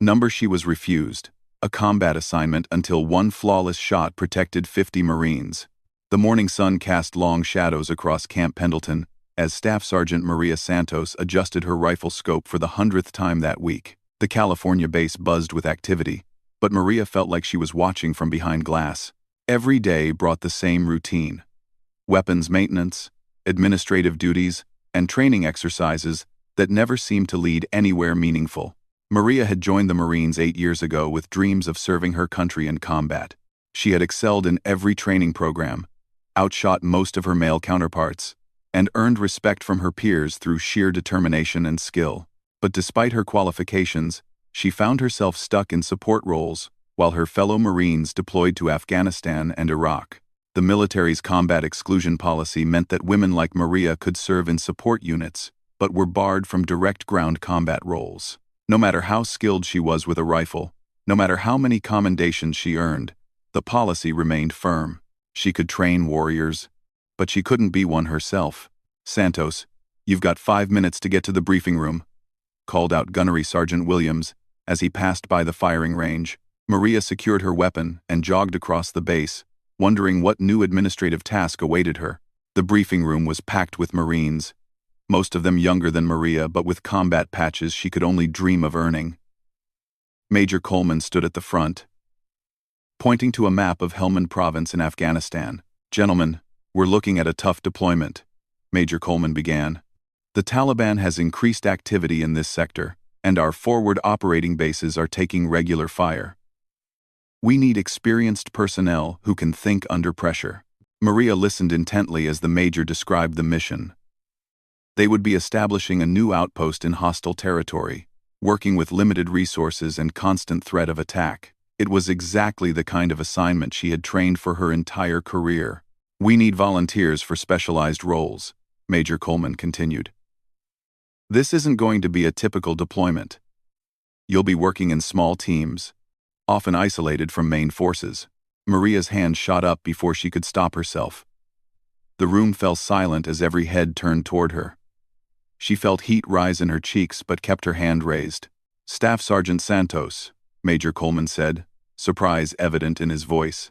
Number she was refused, a combat assignment until one flawless shot protected 50 Marines. The morning sun cast long shadows across Camp Pendleton as Staff Sergeant Maria Santos adjusted her rifle scope for the 100th time that week. The California base buzzed with activity, but Maria felt like she was watching from behind glass. Every day brought the same routine: weapons maintenance, administrative duties, and training exercises that never seemed to lead anywhere meaningful. Maria had joined the Marines 8 years ago with dreams of serving her country in combat. She had excelled in every training program, outshot most of her male counterparts, and earned respect from her peers through sheer determination and skill. But despite her qualifications, she found herself stuck in support roles while her fellow Marines deployed to Afghanistan and Iraq. The military's combat exclusion policy meant that women like Maria could serve in support units, but were barred from direct ground combat roles. No matter how skilled she was with a rifle, no matter how many commendations she earned, the policy remained firm. She could train warriors, but she couldn't be one herself. "Santos, you've got 5 minutes to get to the briefing room," called out Gunnery Sergeant Williams as he passed by the firing range. Maria secured her weapon and jogged across the base, wondering what new administrative task awaited her. The briefing room was packed with Marines, most of them younger than Maria but with combat patches she could only dream of earning. Major Coleman stood at the front, pointing to a map of Helmand Province in Afghanistan. "Gentlemen, we're looking at a tough deployment," Major Coleman began. "The Taliban has increased activity in this sector, and our forward operating bases are taking regular fire. We need experienced personnel who can think under pressure." Maria listened intently as the major described the mission. They would be establishing a new outpost in hostile territory, working with limited resources and constant threat of attack. It was exactly the kind of assignment she had trained for her entire career. "We need volunteers for specialized roles," Major Coleman continued. "This isn't going to be a typical deployment. You'll be working in small teams, often isolated from main forces." Maria's hand shot up before she could stop herself. The room fell silent as every head turned toward her. She felt heat rise in her cheeks but kept her hand raised. "Staff Sergeant Santos," Major Coleman said, surprise evident in his voice.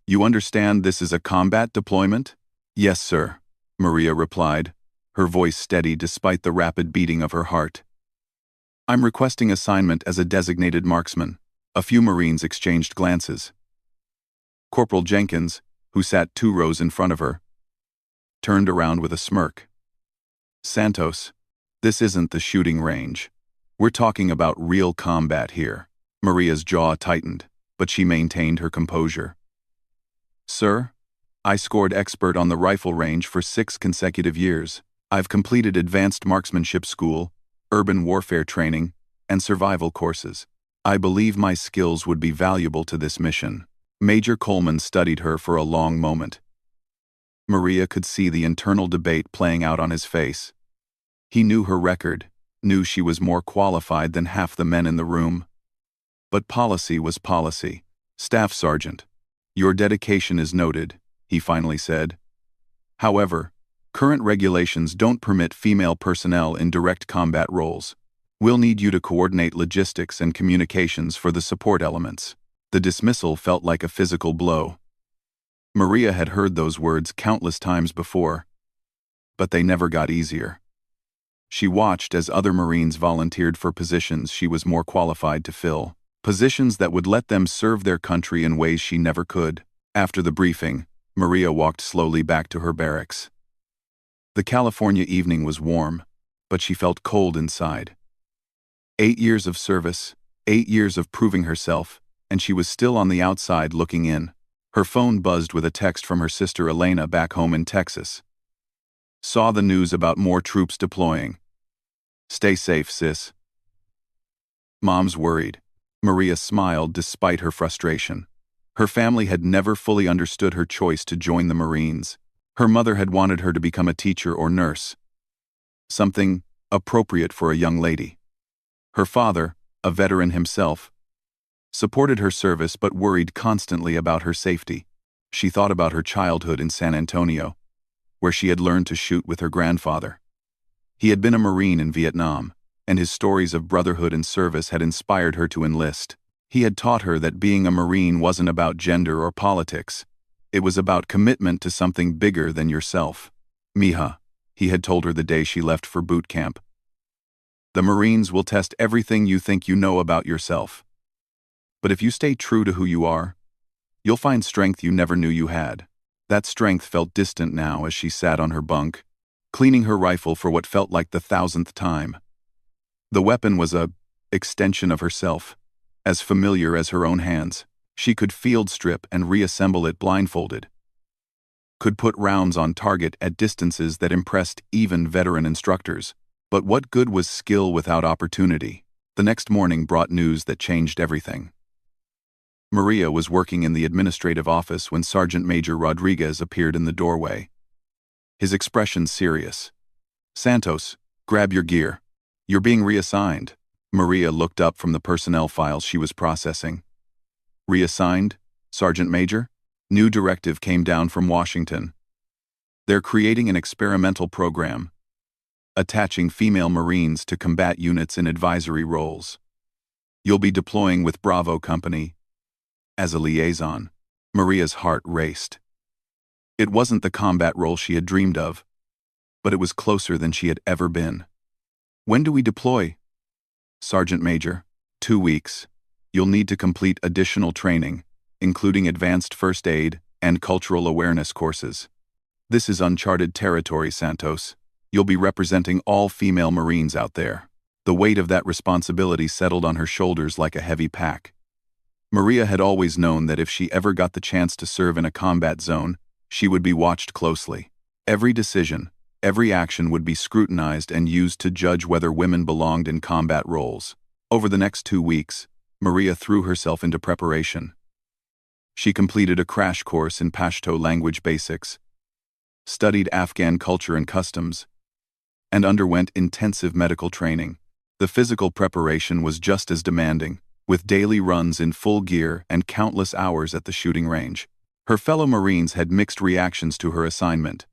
"You understand this is a combat deployment?" "Yes, sir," Maria replied, her voice steady despite the rapid beating of her heart. "I'm requesting assignment as a designated marksman." A few Marines exchanged glances. Corporal Jenkins, who sat 2 rows in front of her, turned around with a smirk. "Santos, this isn't the shooting range. We're talking about real combat here." Maria's jaw tightened, but she maintained her composure. "Sir, I scored expert on the rifle range for 6 consecutive years. I've completed advanced marksmanship school, urban warfare training, and survival courses. I believe my skills would be valuable to this mission." Major Coleman studied her for a long moment. Maria could see the internal debate playing out on his face. He knew her record, knew she was more qualified than half the men in the room. But policy was policy. "Staff Sergeant, your dedication is noted," he finally said. "However, current regulations don't permit female personnel in direct combat roles. We'll need you to coordinate logistics and communications for the support elements." The dismissal felt like a physical blow. Maria had heard those words countless times before, but they never got easier. She watched as other Marines volunteered for positions she was more qualified to fill, positions that would let them serve their country in ways she never could. After the briefing, Maria walked slowly back to her barracks. The California evening was warm, but she felt cold inside. 8 years of service, 8 years of proving herself, and she was still on the outside looking in. Her phone buzzed with a text from her sister Elena back home in Texas. "Saw the news about more troops deploying. Stay safe, sis." Mom's worried. Maria smiled despite her frustration. Her family had never fully understood her choice to join the Marines. Her mother had wanted her to become a teacher or nurse, something appropriate for a young lady. Her father, a veteran himself, supported her service but worried constantly about her safety. She thought about her childhood in San Antonio, where she had learned to shoot with her grandfather. He had been a Marine in Vietnam, and his stories of brotherhood and service had inspired her to enlist. He had taught her that being a Marine wasn't about gender or politics. It was about commitment to something bigger than yourself. Mija, he had told her the day she left for boot camp. The Marines will test everything you think you know about yourself. But if you stay true to who you are, you'll find strength you never knew you had. That strength felt distant now as she sat on her bunk, cleaning her rifle for what felt like the 1,000th time. The weapon was a extension of herself, as familiar as her own hands. She could field strip and reassemble it blindfolded. Could put rounds on target at distances that impressed even veteran instructors. But what good was skill without opportunity? The next morning brought news that changed everything. Maria was working in the administrative office when Sergeant Major Rodriguez appeared in the doorway. His expression serious. "Santos, grab your gear. You're being reassigned." Maria looked up from the personnel files she was processing. "Reassigned, Sergeant Major?" New directive came down from Washington. They're creating an experimental program, attaching female Marines to combat units in advisory roles. You'll be deploying with Bravo Company as a liaison. Maria's heart raced. It wasn't the combat role she had dreamed of, but it was closer than she had ever been. "When do we deploy?" "Sergeant Major, 2 weeks. You'll need to complete additional training, including advanced first aid and cultural awareness courses. This is uncharted territory, Santos. You'll be representing all female Marines out there." The weight of that responsibility settled on her shoulders like a heavy pack. Maria had always known that if she ever got the chance to serve in a combat zone, she would be watched closely. Every decision, every action would be scrutinized and used to judge whether women belonged in combat roles. Over the next 2 weeks, Maria threw herself into preparation. She completed a crash course in Pashto language basics, studied Afghan culture and customs, and underwent intensive medical training. The physical preparation was just as demanding, with daily runs in full gear and countless hours at the shooting range. Her fellow Marines had mixed reactions to her assignment.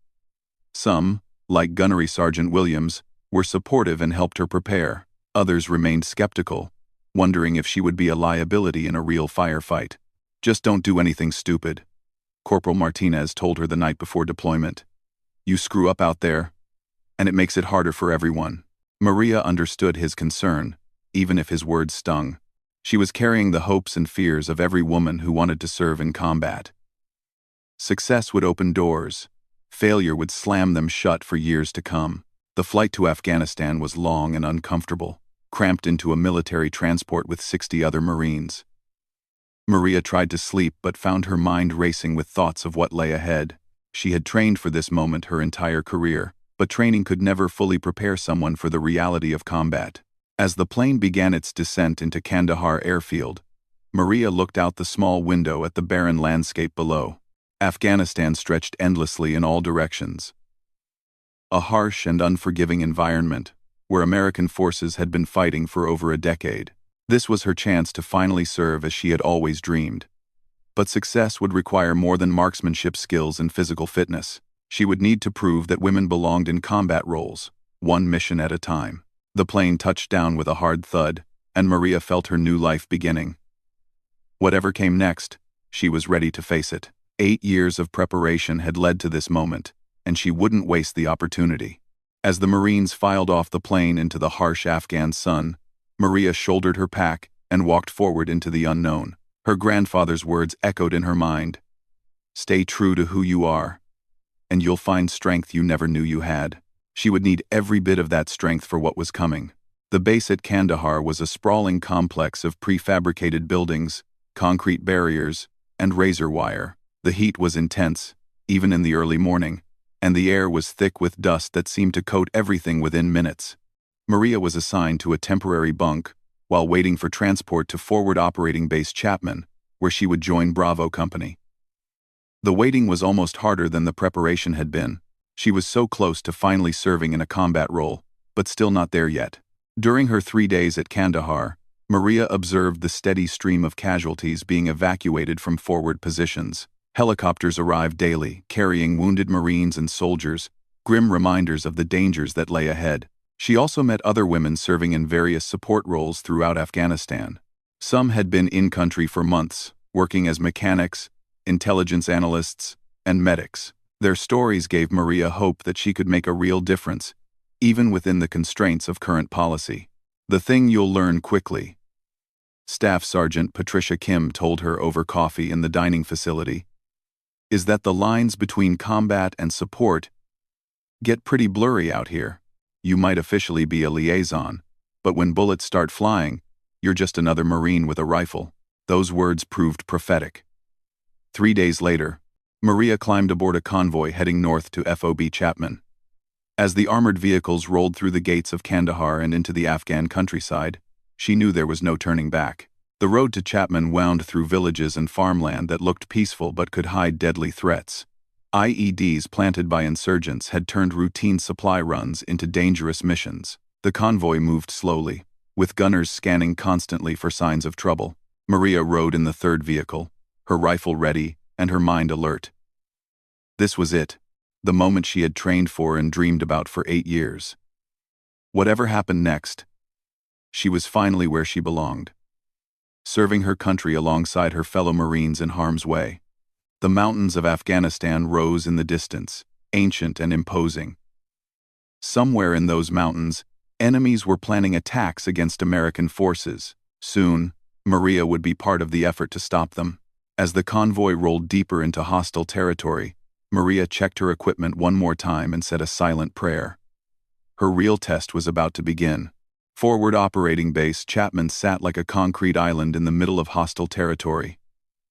Some, like Gunnery Sergeant Williams, were supportive and helped her prepare. Others remained skeptical, wondering if she would be a liability in a real firefight. "Just don't do anything stupid," Corporal Martinez told her the night before deployment. "You screw up out there, and it makes it harder for everyone." Maria understood his concern, even if his words stung. She was carrying the hopes and fears of every woman who wanted to serve in combat. Success would open doors. Failure would slam them shut for years to come. The flight to Afghanistan was long and uncomfortable, cramped into a military transport with 60 other Marines. Maria tried to sleep but found her mind racing with thoughts of what lay ahead. She had trained for this moment her entire career, but training could never fully prepare someone for the reality of combat. As the plane began its descent into Kandahar airfield, Maria looked out the small window at the barren landscape below. Afghanistan stretched endlessly in all directions. A harsh and unforgiving environment, where American forces had been fighting for over a decade. This was her chance to finally serve as she had always dreamed. But success would require more than marksmanship skills and physical fitness. She would need to prove that women belonged in combat roles, one mission at a time. The plane touched down with a hard thud, and Maria felt her new life beginning. Whatever came next, she was ready to face it. 8 years of preparation had led to this moment, and she wouldn't waste the opportunity. As the Marines filed off the plane into the harsh Afghan sun, Maria shouldered her pack and walked forward into the unknown. Her grandfather's words echoed in her mind. "Stay true to who you are, and you'll find strength you never knew you had." She would need every bit of that strength for what was coming. The base at Kandahar was a sprawling complex of prefabricated buildings, concrete barriers, and razor wire. The heat was intense, even in the early morning, and the air was thick with dust that seemed to coat everything within minutes. Maria was assigned to a temporary bunk while waiting for transport to Forward Operating Base Chapman, where she would join Bravo Company. The waiting was almost harder than the preparation had been. She was so close to finally serving in a combat role, but still not there yet. During her 3 days at Kandahar, Maria observed the steady stream of casualties being evacuated from forward positions. Helicopters arrived daily, carrying wounded Marines and soldiers, grim reminders of the dangers that lay ahead. She also met other women serving in various support roles throughout Afghanistan. Some had been in-country for months, working as mechanics, intelligence analysts, and medics. Their stories gave Maria hope that she could make a real difference, even within the constraints of current policy. "The thing you'll learn quickly," Staff Sergeant Patricia Kim told her over coffee in the dining facility, "is that the lines between combat and support get pretty blurry out here. You might officially be a liaison, but when bullets start flying, you're just another Marine with a rifle." Those words proved prophetic. 3 days later, Maria climbed aboard a convoy heading north to FOB Chapman. As the armored vehicles rolled through the gates of Kandahar and into the Afghan countryside, she knew there was no turning back. The road to Chapman wound through villages and farmland that looked peaceful but could hide deadly threats. IEDs planted by insurgents had turned routine supply runs into dangerous missions. The convoy moved slowly, with gunners scanning constantly for signs of trouble. Maria rode in the third vehicle, her rifle ready and her mind alert. This was it, the moment she had trained for and dreamed about for 8 years. Whatever happened next, she was finally where she belonged, serving her country alongside her fellow Marines in harm's way. The mountains of Afghanistan rose in the distance, ancient and imposing. Somewhere in those mountains, enemies were planning attacks against American forces. Soon, Maria would be part of the effort to stop them. As the convoy rolled deeper into hostile territory, Maria checked her equipment one more time and said a silent prayer. Her real test was about to begin. Forward Operating Base Chapman sat like a concrete island in the middle of hostile territory.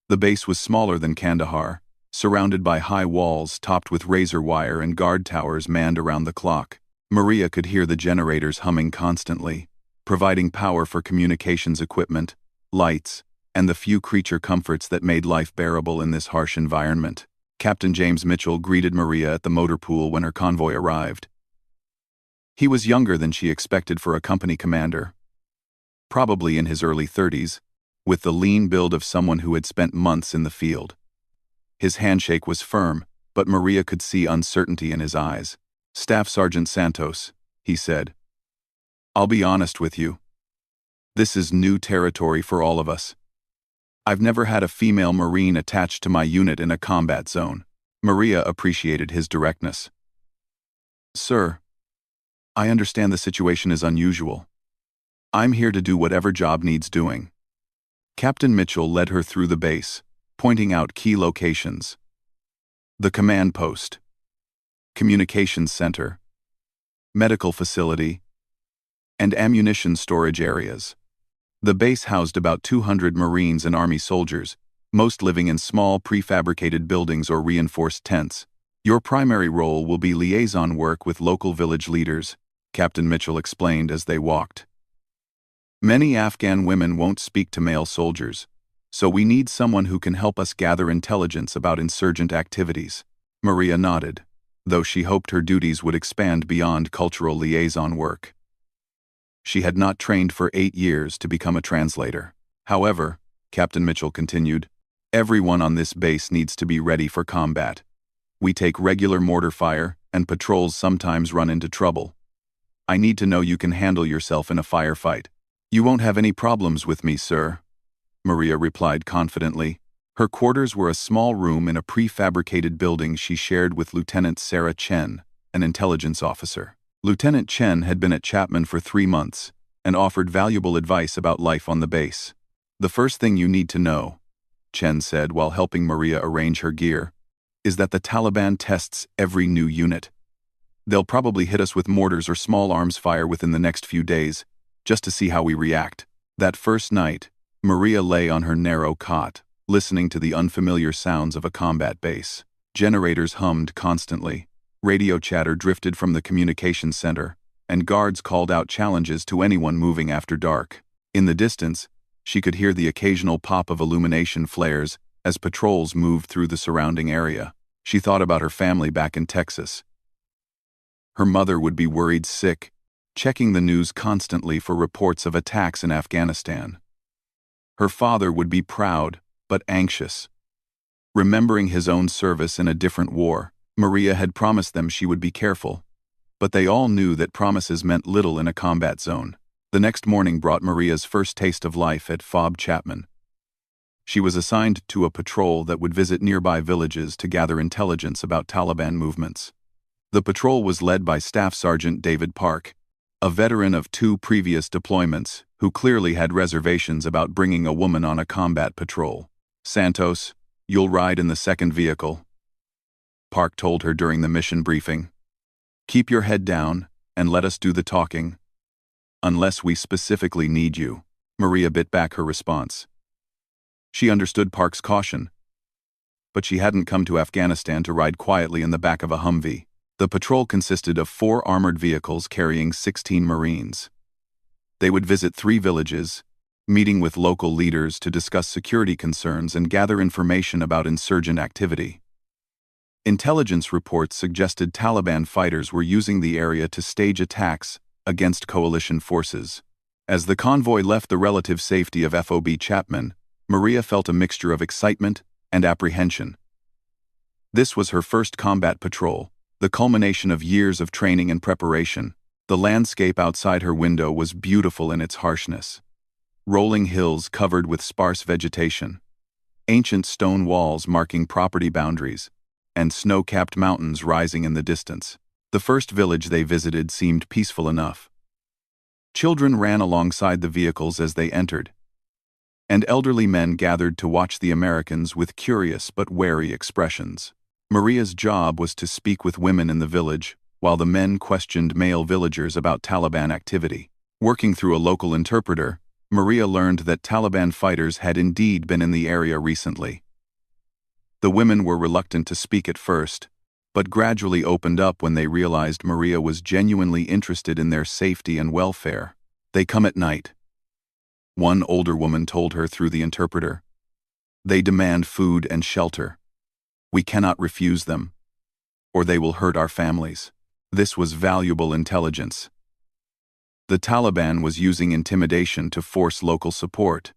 The base was smaller than Kandahar, surrounded by high walls topped with razor wire and guard towers manned around the clock. Maria could hear the generators humming constantly, providing power for communications equipment, lights, and the few creature comforts that made life bearable in this harsh environment. Captain James Mitchell greeted Maria at the motor pool when her convoy arrived. He was younger than she expected for a company commander, probably in his early 30s, with the lean build of someone who had spent months in the field. His handshake was firm, but Maria could see uncertainty in his eyes. "Staff Sergeant Santos," he said, "I'll be honest with you. This is new territory for all of us. I've never had a female Marine attached to my unit in a combat zone." Maria appreciated his directness. "Sir, I understand the situation is unusual. I'm here to do whatever job needs doing." Captain Mitchell led her through the base, pointing out key locations: the command post, communications center, medical facility, and ammunition storage areas. The base housed about 200 Marines and Army soldiers, most living in small prefabricated buildings or reinforced tents. "Your primary role will be liaison work with local village leaders," Captain Mitchell explained as they walked. "Many Afghan women won't speak to male soldiers, so we need someone who can help us gather intelligence about insurgent activities." Maria nodded, though she hoped her duties would expand beyond cultural liaison work. She had not trained for 8 years to become a translator. "However," Captain Mitchell continued, "everyone on this base needs to be ready for combat. We take regular mortar fire, and patrols sometimes run into trouble. I need to know you can handle yourself in a firefight." "You won't have any problems with me, sir," Maria replied confidently. Her quarters were a small room in a prefabricated building she shared with Lieutenant Sarah Chen, an intelligence officer. Lieutenant Chen had been at Chapman for 3 months and offered valuable advice about life on the base. "The first thing you need to know," Chen said while helping Maria arrange her gear, "is that the Taliban tests every new unit. They'll probably hit us with mortars or small arms fire within the next few days, just to see how we react." That first night, Maria lay on her narrow cot, listening to the unfamiliar sounds of a combat base. Generators hummed constantly, radio chatter drifted from the communications center, and guards called out challenges to anyone moving after dark. In the distance, she could hear the occasional pop of illumination flares as patrols moved through the surrounding area. She thought about her family back in Texas. Her mother would be worried sick, checking the news constantly for reports of attacks in Afghanistan. Her father would be proud, but anxious, remembering his own service in a different war. Maria had promised them she would be careful, But they all knew that promises meant little in a combat zone. The next morning brought Maria's first taste of life at FOB Chapman. She was assigned to a patrol that would visit nearby villages to gather intelligence about Taliban movements. The patrol was led by Staff Sergeant David Park, a veteran of 2 previous deployments who clearly had reservations about bringing a woman on a combat patrol. "Santos, you'll ride in the second vehicle," Park told her during the mission briefing. "Keep your head down and let us do the talking. Unless we specifically need you." Maria bit back her response. She understood Park's caution, but she hadn't come to Afghanistan to ride quietly in the back of a Humvee. The patrol consisted of 4 armored vehicles carrying 16 Marines. They would visit 3 villages, meeting with local leaders to discuss security concerns and gather information about insurgent activity. Intelligence reports suggested Taliban fighters were using the area to stage attacks against coalition forces. As the convoy left the relative safety of FOB Chapman, Maria felt a mixture of excitement and apprehension. This was her first combat patrol, the culmination of years of training and preparation. The landscape outside her window was beautiful in its harshness. Rolling hills covered with sparse vegetation, ancient stone walls marking property boundaries, and snow-capped mountains rising in the distance. The first village they visited seemed peaceful enough. Children ran alongside the vehicles as they entered, and elderly men gathered to watch the Americans with curious but wary expressions. Maria's job was to speak with women in the village, while the men questioned male villagers about Taliban activity. Working through a local interpreter, Maria learned that Taliban fighters had indeed been in the area recently. The women were reluctant to speak at first, but gradually opened up when they realized Maria was genuinely interested in their safety and welfare. "They come at night," one older woman told her through the interpreter. "They demand food and shelter. We cannot refuse them, or they will hurt our families." This was valuable intelligence. The Taliban was using intimidation to force local support,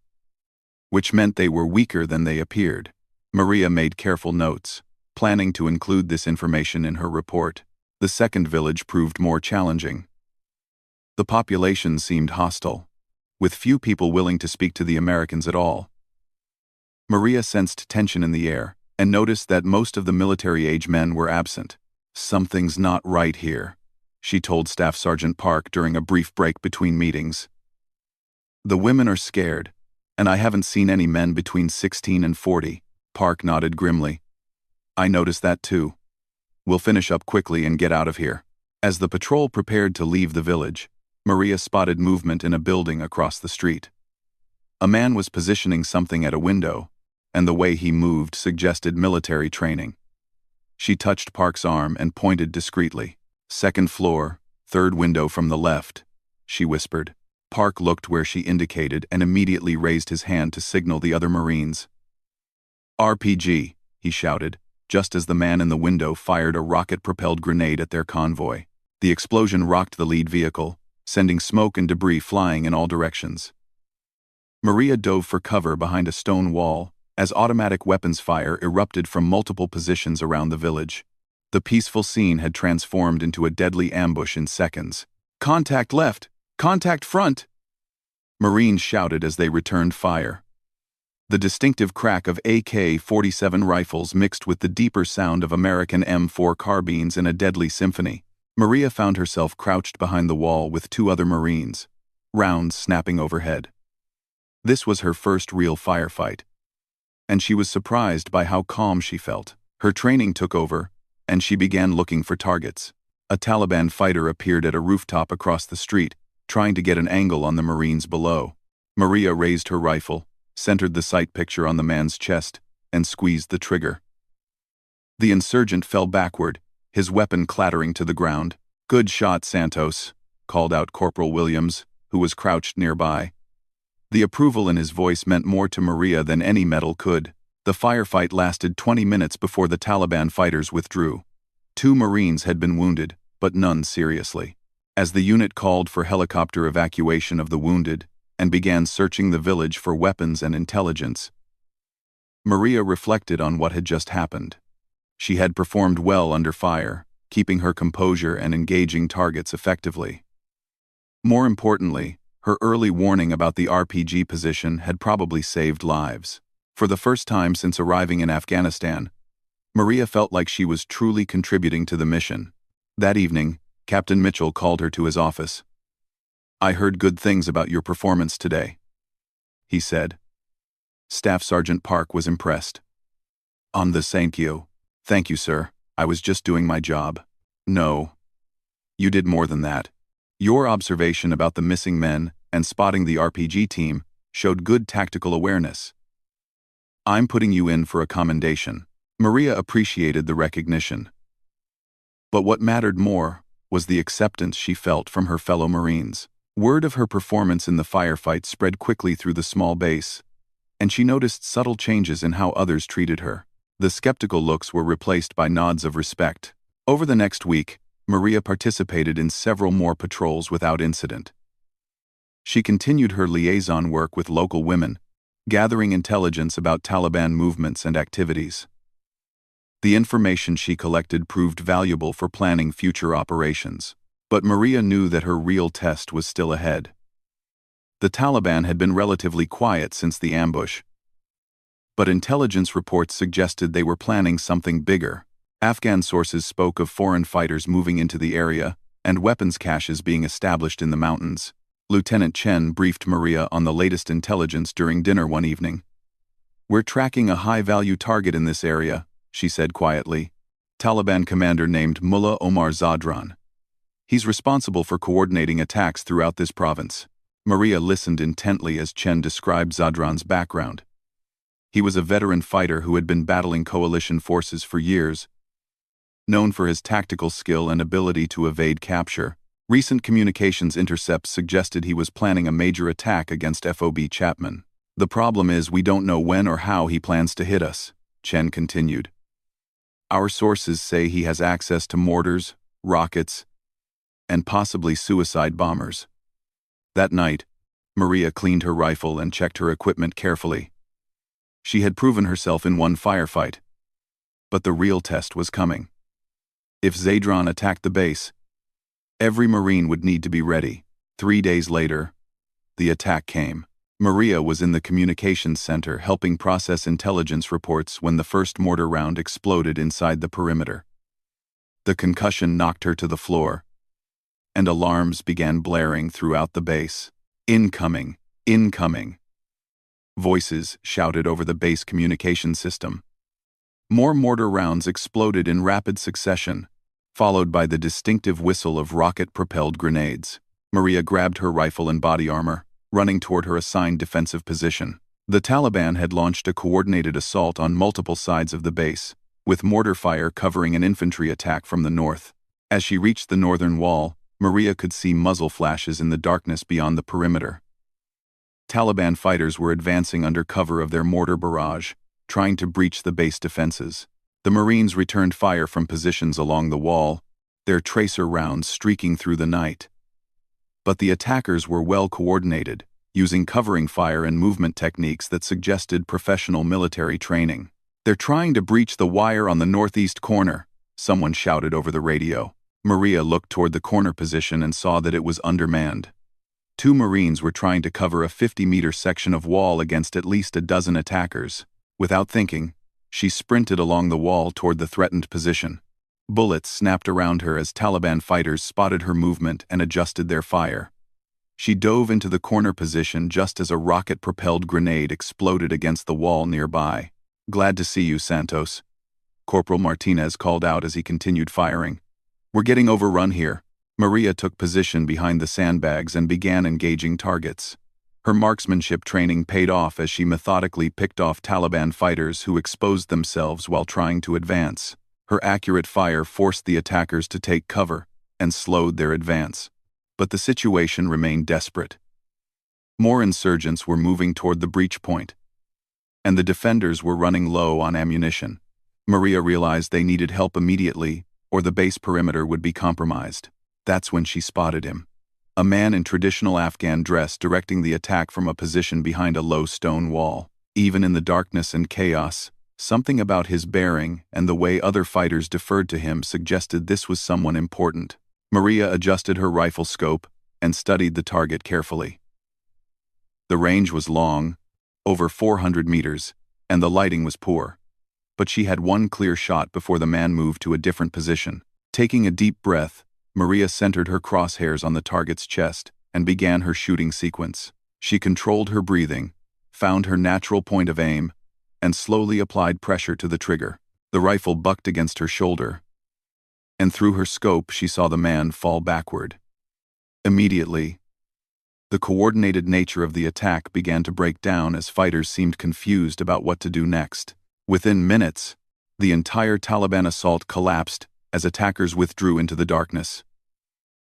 which meant they were weaker than they appeared. Maria made careful notes, planning to include this information in her report. The second village proved more challenging. The population seemed hostile, with few people willing to speak to the Americans at all. Maria sensed tension in the air, and noticed that most of the military-age men were absent. "Something's not right here," she told Staff Sergeant Park during a brief break between meetings. "The women are scared, and I haven't seen any men between 16 and 40. Park nodded grimly. "I noticed that too. We'll finish up quickly and get out of here." As the patrol prepared to leave the village, Maria spotted movement in a building across the street. A man was positioning something at a window, and the way he moved suggested military training. She touched Park's arm and pointed discreetly. "Second floor, 3rd window from the left," she whispered. Park looked where she indicated and immediately raised his hand to signal the other Marines. "RPG," he shouted, just as the man in the window fired a rocket-propelled grenade at their convoy. The explosion rocked the lead vehicle, sending smoke and debris flying in all directions. Maria dove for cover behind a stone wall, as automatic weapons fire erupted from multiple positions around the village. The peaceful scene had transformed into a deadly ambush in seconds. "Contact left! Contact front!" Marines shouted as they returned fire. The distinctive crack of AK-47 rifles mixed with the deeper sound of American M4 carbines in a deadly symphony. Maria found herself crouched behind the wall with 2 other Marines, rounds snapping overhead. This was her first real firefight, and she was surprised by how calm she felt. Her training took over, and she began looking for targets. A Taliban fighter appeared at a rooftop across the street, trying to get an angle on the Marines below. Maria raised her rifle, centered the sight picture on the man's chest, and squeezed the trigger. The insurgent fell backward, his weapon clattering to the ground. "Good shot, Santos," called out Corporal Williams, who was crouched nearby. The approval in his voice meant more to Maria than any medal could. The firefight lasted 20 minutes before the Taliban fighters withdrew. 2 Marines had been wounded, but none seriously. As the unit called for helicopter evacuation of the wounded and began searching the village for weapons and intelligence, Maria reflected on what had just happened. She had performed well under fire, keeping her composure and engaging targets effectively. More importantly, her early warning about the RPG position had probably saved lives. For the first time since arriving in Afghanistan, Maria felt like she was truly contributing to the mission. That evening, Captain Mitchell called her to his office. "I heard good things about your performance today," he said. Staff Sergeant Park was impressed. "On the thank you. Thank you, sir. I was just doing my job." "No. You did more than that. Your observation about the missing men and spotting the RPG team showed good tactical awareness. I'm putting you in for a commendation." Maria appreciated the recognition. But what mattered more was the acceptance she felt from her fellow Marines. Word of her performance in the firefight spread quickly through the small base, and she noticed subtle changes in how others treated her. The skeptical looks were replaced by nods of respect. Over the next week, Maria participated in several more patrols without incident. She continued her liaison work with local women, gathering intelligence about Taliban movements and activities. The information she collected proved valuable for planning future operations. But Maria knew that her real test was still ahead. The Taliban had been relatively quiet since the ambush, but intelligence reports suggested they were planning something bigger. Afghan sources spoke of foreign fighters moving into the area and weapons caches being established in the mountains. Lieutenant Chen briefed Maria on the latest intelligence during dinner one evening. "We're tracking a high-value target in this area," she said quietly. "Taliban commander named Mullah Omar Zadran. He's responsible for coordinating attacks throughout this province." Maria listened intently as Chen described Zadran's background. He was a veteran fighter who had been battling coalition forces for years, known for his tactical skill and ability to evade capture. Recent communications intercepts suggested he was planning a major attack against FOB Chapman. "The problem is we don't know when or how he plans to hit us," Chen continued. "Our sources say he has access to mortars, rockets, and possibly suicide bombers." That night, Maria cleaned her rifle and checked her equipment carefully. She had proven herself in one firefight, but the real test was coming. If Zadran attacked the base, every Marine would need to be ready. 3 days later, the attack came. Maria was in the communications center helping process intelligence reports when the first mortar round exploded inside the perimeter. The concussion knocked her to the floor, and alarms began blaring throughout the base. "Incoming! Incoming!" Voices shouted over the base communication system. More mortar rounds exploded in rapid succession, followed by the distinctive whistle of rocket-propelled grenades. Maria grabbed her rifle and body armor, running toward her assigned defensive position. The Taliban had launched a coordinated assault on multiple sides of the base, with mortar fire covering an infantry attack from the north. As she reached the northern wall, Maria could see muzzle flashes in the darkness beyond the perimeter. Taliban fighters were advancing under cover of their mortar barrage, trying to breach the base defenses. The Marines returned fire from positions along the wall, their tracer rounds streaking through the night. But the attackers were well coordinated, using covering fire and movement techniques that suggested professional military training. "They're trying to breach the wire on the northeast corner," someone shouted over the radio. Maria looked toward the corner position and saw that it was undermanned. 2 Marines were trying to cover a 50-meter section of wall against at least a dozen attackers. Without thinking, she sprinted along the wall toward the threatened position. Bullets snapped around her as Taliban fighters spotted her movement and adjusted their fire. She dove into the corner position just as a rocket-propelled grenade exploded against the wall nearby. "Glad to see you, Santos," Corporal Martinez called out as he continued firing. "We're getting overrun here." Maria took position behind the sandbags and began engaging targets. Her marksmanship training paid off as she methodically picked off Taliban fighters who exposed themselves while trying to advance. Her accurate fire forced the attackers to take cover and slowed their advance. But the situation remained desperate. More insurgents were moving toward the breach point, and the defenders were running low on ammunition. Maria realized they needed help immediately, or the base perimeter would be compromised. That's when she spotted him. A man in traditional Afghan dress directing the attack from a position behind a low stone wall. Even in the darkness and chaos, Something about his bearing and the way other fighters deferred to him suggested this was someone important. Maria adjusted her rifle scope and studied the target carefully. The range was long, over 400 meters, and the lighting was poor. But she had one clear shot before the man moved to a different position. Taking a deep breath, Maria centered her crosshairs on the target's chest and began her shooting sequence. She controlled her breathing, found her natural point of aim, and slowly applied pressure to the trigger. The rifle bucked against her shoulder, and through her scope she saw the man fall backward. Immediately, the coordinated nature of the attack began to break down as fighters seemed confused about what to do next. Within minutes, the entire Taliban assault collapsed as attackers withdrew into the darkness.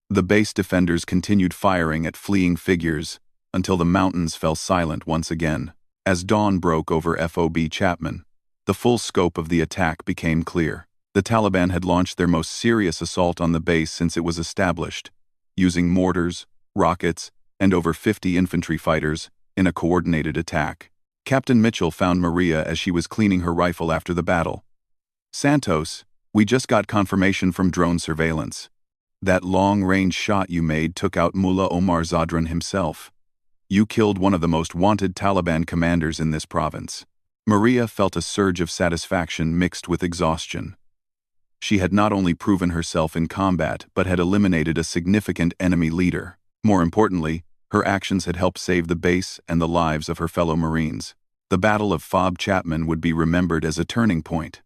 The base defenders continued firing at fleeing figures until the mountains fell silent once again. As dawn broke over FOB Chapman, the full scope of the attack became clear. The Taliban had launched their most serious assault on the base since it was established, using mortars, rockets, and over 50 infantry fighters in a coordinated attack. Captain Mitchell found Maria as she was cleaning her rifle after the battle. "Santos, we just got confirmation from drone surveillance. That long-range shot you made took out Mullah Omar Zadran himself. You killed one of the most wanted Taliban commanders in this province." Maria felt a surge of satisfaction mixed with exhaustion. She had not only proven herself in combat but had eliminated a significant enemy leader. More importantly, her actions had helped save the base and the lives of her fellow Marines. The Battle of FOB Chapman would be remembered as a turning point,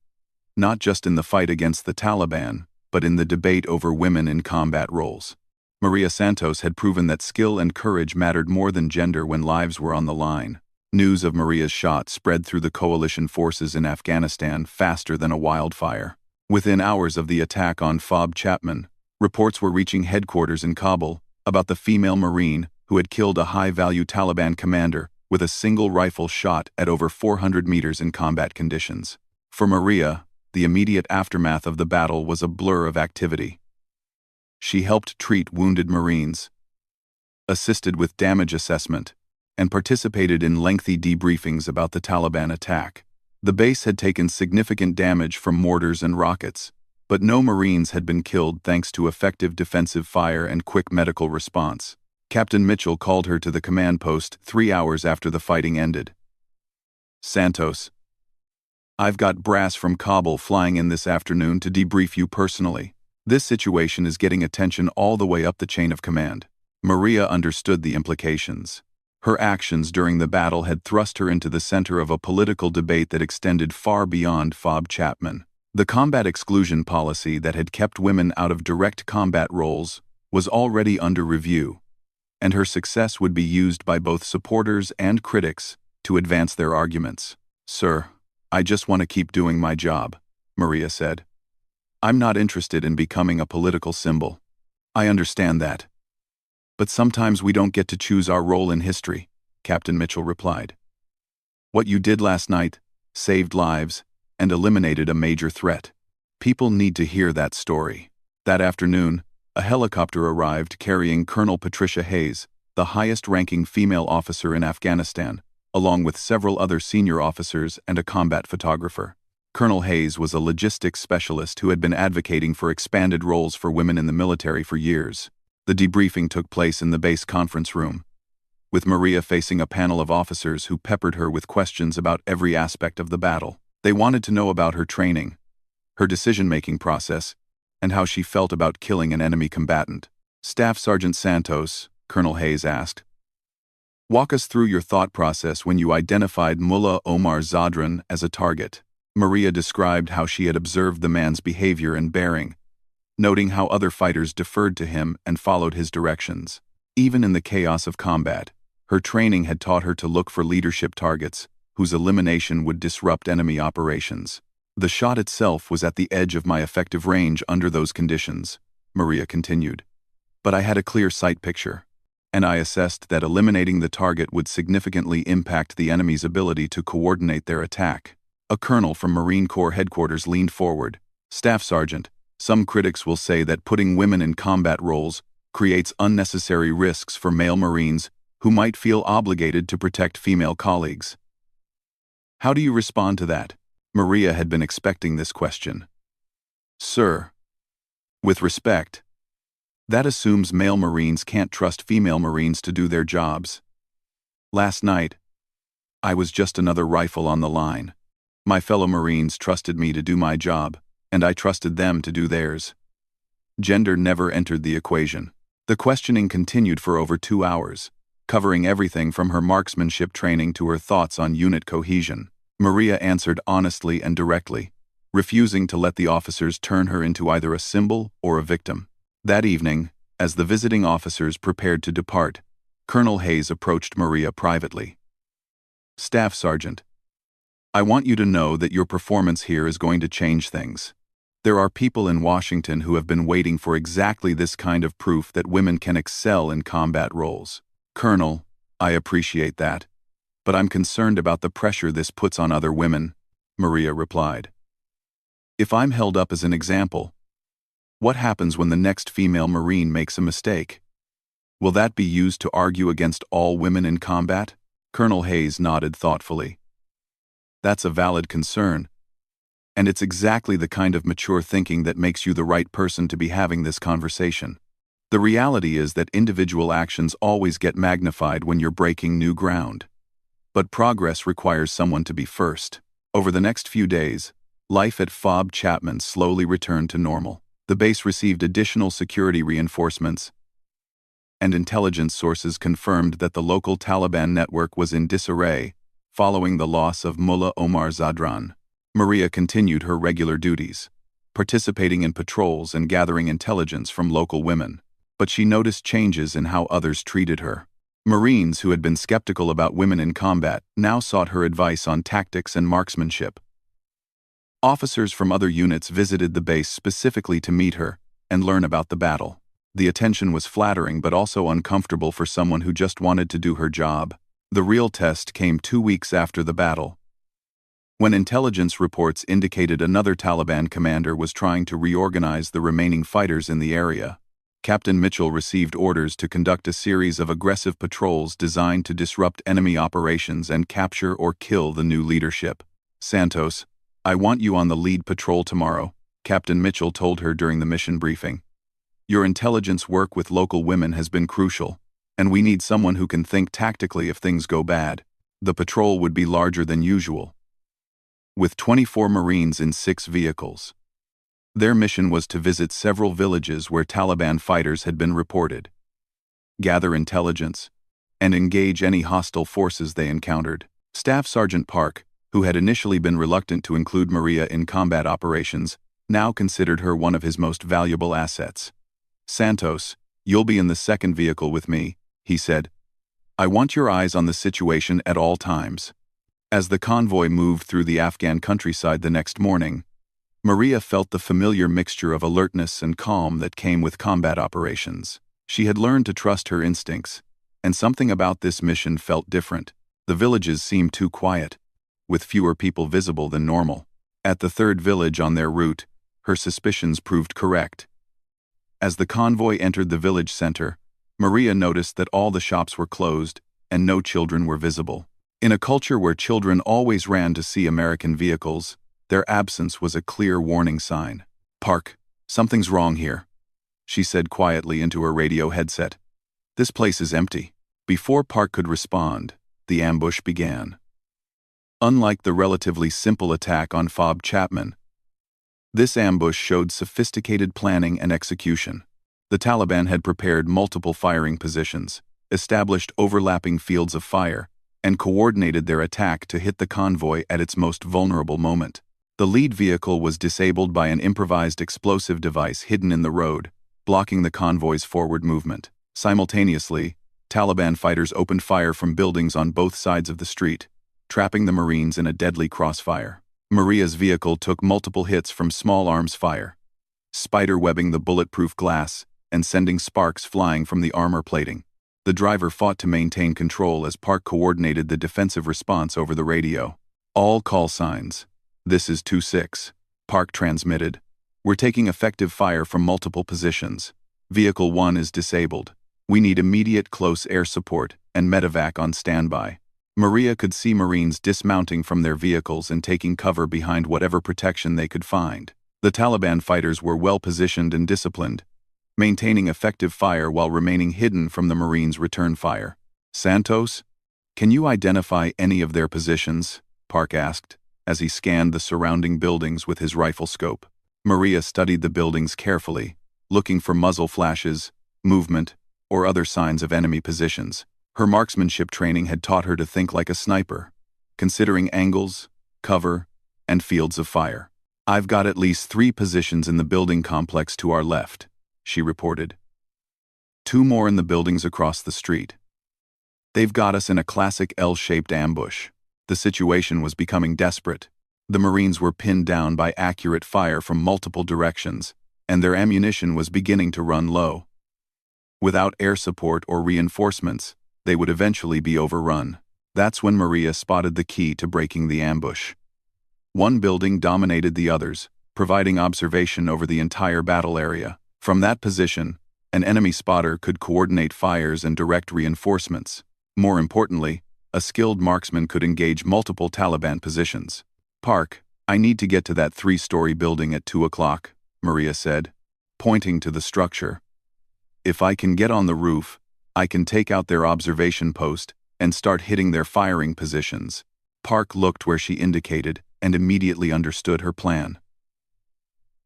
not just in the fight against the Taliban, but in the debate over women in combat roles. Maria Santos had proven that skill and courage mattered more than gender when lives were on the line. News of Maria's shot spread through the coalition forces in Afghanistan faster than a wildfire. Within hours of the attack on FOB Chapman, reports were reaching headquarters in Kabul about the female Marine who had killed a high-value Taliban commander with a single rifle shot at over 400 meters in combat conditions. For Maria, the immediate aftermath of the battle was a blur of activity. She helped treat wounded Marines, assisted with damage assessment, and participated in lengthy debriefings about the Taliban attack. The base had taken significant damage from mortars and rockets, but no Marines had been killed thanks to effective defensive fire and quick medical response. Captain Mitchell called her to the command post 3 hours after the fighting ended. "Santos, I've got brass from Kabul flying in this afternoon to debrief you personally. This situation is getting attention all the way up the chain of command." Maria understood the implications. Her actions during the battle had thrust her into the center of a political debate that extended far beyond FOB Chapman. The combat exclusion policy that had kept women out of direct combat roles was already under review, and her success would be used by both supporters and critics to advance their arguments. "Sir, I just want to keep doing my job," Maria said. "I'm not interested in becoming a political symbol. I understand that. But sometimes we don't get to choose our role in history," Captain Mitchell replied. "What you did last night saved lives and eliminated a major threat. People need to hear that story." That afternoon, a helicopter arrived carrying Colonel Patricia Hayes, the highest-ranking female officer in Afghanistan, along with several other senior officers and a combat photographer. Colonel Hayes was a logistics specialist who had been advocating for expanded roles for women in the military for years. The debriefing took place in the base conference room, with Maria facing a panel of officers who peppered her with questions about every aspect of the battle. They wanted to know about her training, her decision-making process, and how she felt about killing an enemy combatant. "Staff Sergeant Santos," Colonel Hayes asked, "walk us through your thought process when you identified Mullah Omar Zadran as a target." Maria described how she had observed the man's behavior and bearing, noting how other fighters deferred to him and followed his directions. Even in the chaos of combat, her training had taught her to look for leadership targets whose elimination would disrupt enemy operations. "The shot itself was at the edge of my effective range under those conditions," Maria continued. "But I had a clear sight picture, and I assessed that eliminating the target would significantly impact the enemy's ability to coordinate their attack." A colonel from Marine Corps headquarters leaned forward. "Staff Sergeant, some critics will say that putting women in combat roles creates unnecessary risks for male Marines who might feel obligated to protect female colleagues. How do you respond to that?" Maria had been expecting this question. Sir, with respect, that assumes male Marines can't trust female Marines to do their jobs. Last night, I was just another rifle on the line. My fellow Marines trusted me to do my job, and I trusted them to do theirs. Gender never entered the equation. The questioning continued for over 2 hours, covering everything from her marksmanship training to her thoughts on unit cohesion. Maria answered honestly and directly, refusing to let the officers turn her into either a symbol or a victim. That evening, as the visiting officers prepared to depart, Colonel Hayes approached Maria privately. Staff Sergeant, I want you to know that your performance here is going to change things. There are people in Washington who have been waiting for exactly this kind of proof that women can excel in combat roles. Colonel, I appreciate that, but I'm concerned about the pressure this puts on other women, Maria replied. If I'm held up as an example, what happens when the next female Marine makes a mistake? Will that be used to argue against all women in combat? Colonel Hayes nodded thoughtfully. That's a valid concern, and it's exactly the kind of mature thinking that makes you the right person to be having this conversation. The reality is that individual actions always get magnified when you're breaking new ground. But progress requires someone to be first. Over the next few days, life at FOB Chapman slowly returned to normal. The base received additional security reinforcements, and intelligence sources confirmed that the local Taliban network was in disarray following the loss of Mullah Omar Zadran. Maria continued her regular duties, participating in patrols and gathering intelligence from local women. But she noticed changes in how others treated her. Marines who had been skeptical about women in combat now sought her advice on tactics and marksmanship. Officers from other units visited the base specifically to meet her and learn about the battle. The attention was flattering but also uncomfortable for someone who just wanted to do her job. The real test came 2 weeks after the battle, when intelligence reports indicated another Taliban commander was trying to reorganize the remaining fighters in the area. Captain Mitchell received orders to conduct a series of aggressive patrols designed to disrupt enemy operations and capture or kill the new leadership. Santos, I want you on the lead patrol tomorrow, Captain Mitchell told her during the mission briefing. Your intelligence work with local women has been crucial, and we need someone who can think tactically if things go bad. The patrol would be larger than usual, with 24 Marines in 6 vehicles. Their mission was to visit several villages where Taliban fighters had been reported, gather intelligence, and engage any hostile forces they encountered. Staff Sergeant Park, who had initially been reluctant to include Maria in combat operations, now considered her one of his most valuable assets. Santos, you'll be in the second vehicle with me, he said. I want your eyes on the situation at all times. As the convoy moved through the Afghan countryside the next morning, Maria felt the familiar mixture of alertness and calm that came with combat operations. She had learned to trust her instincts, and something about this mission felt different. The villages seemed too quiet, with fewer people visible than normal. At the third village on their route, her suspicions proved correct. As the convoy entered the village center, Maria noticed that all the shops were closed and no children were visible. In a culture where children always ran to see American vehicles, their absence was a clear warning sign. Park, something's wrong here, she said quietly into her radio headset. This place is empty. Before Park could respond, the ambush began. Unlike the relatively simple attack on FOB Chapman, this ambush showed sophisticated planning and execution. The Taliban had prepared multiple firing positions, established overlapping fields of fire, and coordinated their attack to hit the convoy at its most vulnerable moment. The lead vehicle was disabled by an improvised explosive device hidden in the road, blocking the convoy's forward movement. Simultaneously, Taliban fighters opened fire from buildings on both sides of the street, trapping the Marines in a deadly crossfire. Maria's vehicle took multiple hits from small arms fire, spider-webbing the bulletproof glass and sending sparks flying from the armor plating. The driver fought to maintain control as Park coordinated the defensive response over the radio. All call signs. This is 2-6, Park transmitted. We're taking effective fire from multiple positions. Vehicle 1 is disabled. We need immediate close air support and medevac on standby. Maria could see Marines dismounting from their vehicles and taking cover behind whatever protection they could find. The Taliban fighters were well positioned and disciplined, maintaining effective fire while remaining hidden from the Marines' return fire. "Santos, can you identify any of their positions?" Park asked, as he scanned the surrounding buildings with his rifle scope. Maria studied the buildings carefully, looking for muzzle flashes, movement, or other signs of enemy positions. Her marksmanship training had taught her to think like a sniper, considering angles, cover, and fields of fire. "I've got at least 3 positions in the building complex to our left," she reported. 2 more in the buildings across the street. "They've got us in a classic L-shaped ambush." The situation was becoming desperate. The Marines were pinned down by accurate fire from multiple directions, and their ammunition was beginning to run low. Without air support or reinforcements, they would eventually be overrun. That's when Maria spotted the key to breaking the ambush. One building dominated the others, providing observation over the entire battle area. From that position, an enemy spotter could coordinate fires and direct reinforcements. More importantly, a skilled marksman could engage multiple Taliban positions. "Park, I need to get to that 3-story building at 2 o'clock, Maria said, pointing to the structure. "If I can get on the roof, I can take out their observation post and start hitting their firing positions." Park looked where she indicated and immediately understood her plan.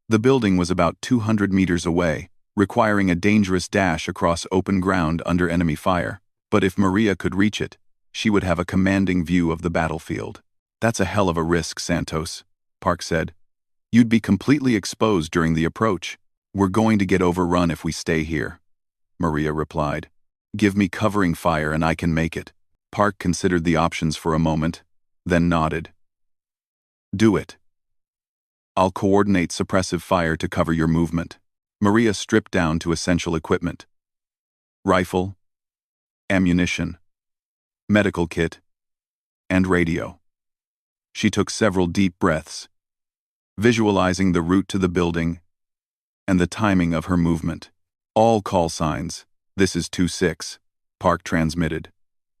The building was about 200 meters away, requiring a dangerous dash across open ground under enemy fire. But if Maria could reach it, she would have a commanding view of the battlefield. "That's a hell of a risk, Santos," Park said. "You'd be completely exposed during the approach." "We're going to get overrun if we stay here," Maria replied. "Give me covering fire and I can make it." Park considered the options for a moment, then nodded. "Do it. I'll coordinate suppressive fire to cover your movement." Maria stripped down to essential equipment: rifle, ammunition, medical kit, and radio. She took several deep breaths, visualizing the route to the building and the timing of her movement. "All call signs, this is 2-6, Park transmitted.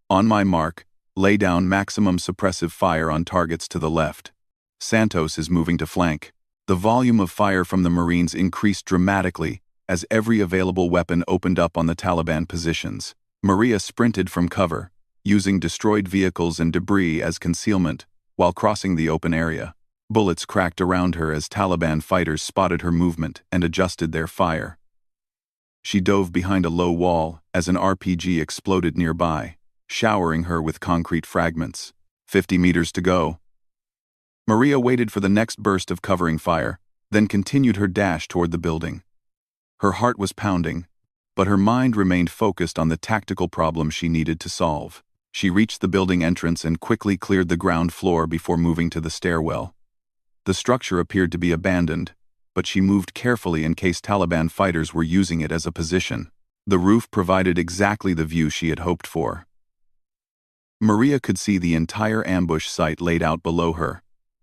"On my mark, lay down maximum suppressive fire on targets to the left. Santos is moving to flank." The volume of fire from the Marines increased dramatically as every available weapon opened up on the Taliban positions. Maria sprinted from cover, using destroyed vehicles and debris as concealment while crossing the open area. Bullets cracked around her as Taliban fighters spotted her movement and adjusted their fire. She dove behind a low wall as an RPG exploded nearby, showering her with concrete fragments. 50 meters to go. Maria waited for the next burst of covering fire, then continued her dash toward the building. Her heart was pounding, but her mind remained focused on the tactical problem she needed to solve. She reached the building entrance and quickly cleared the ground floor before moving to the stairwell. The structure appeared to be abandoned, but she moved carefully in case Taliban fighters were using it as a position. The roof provided exactly the view she had hoped for. Maria could see the entire ambush site laid out below her,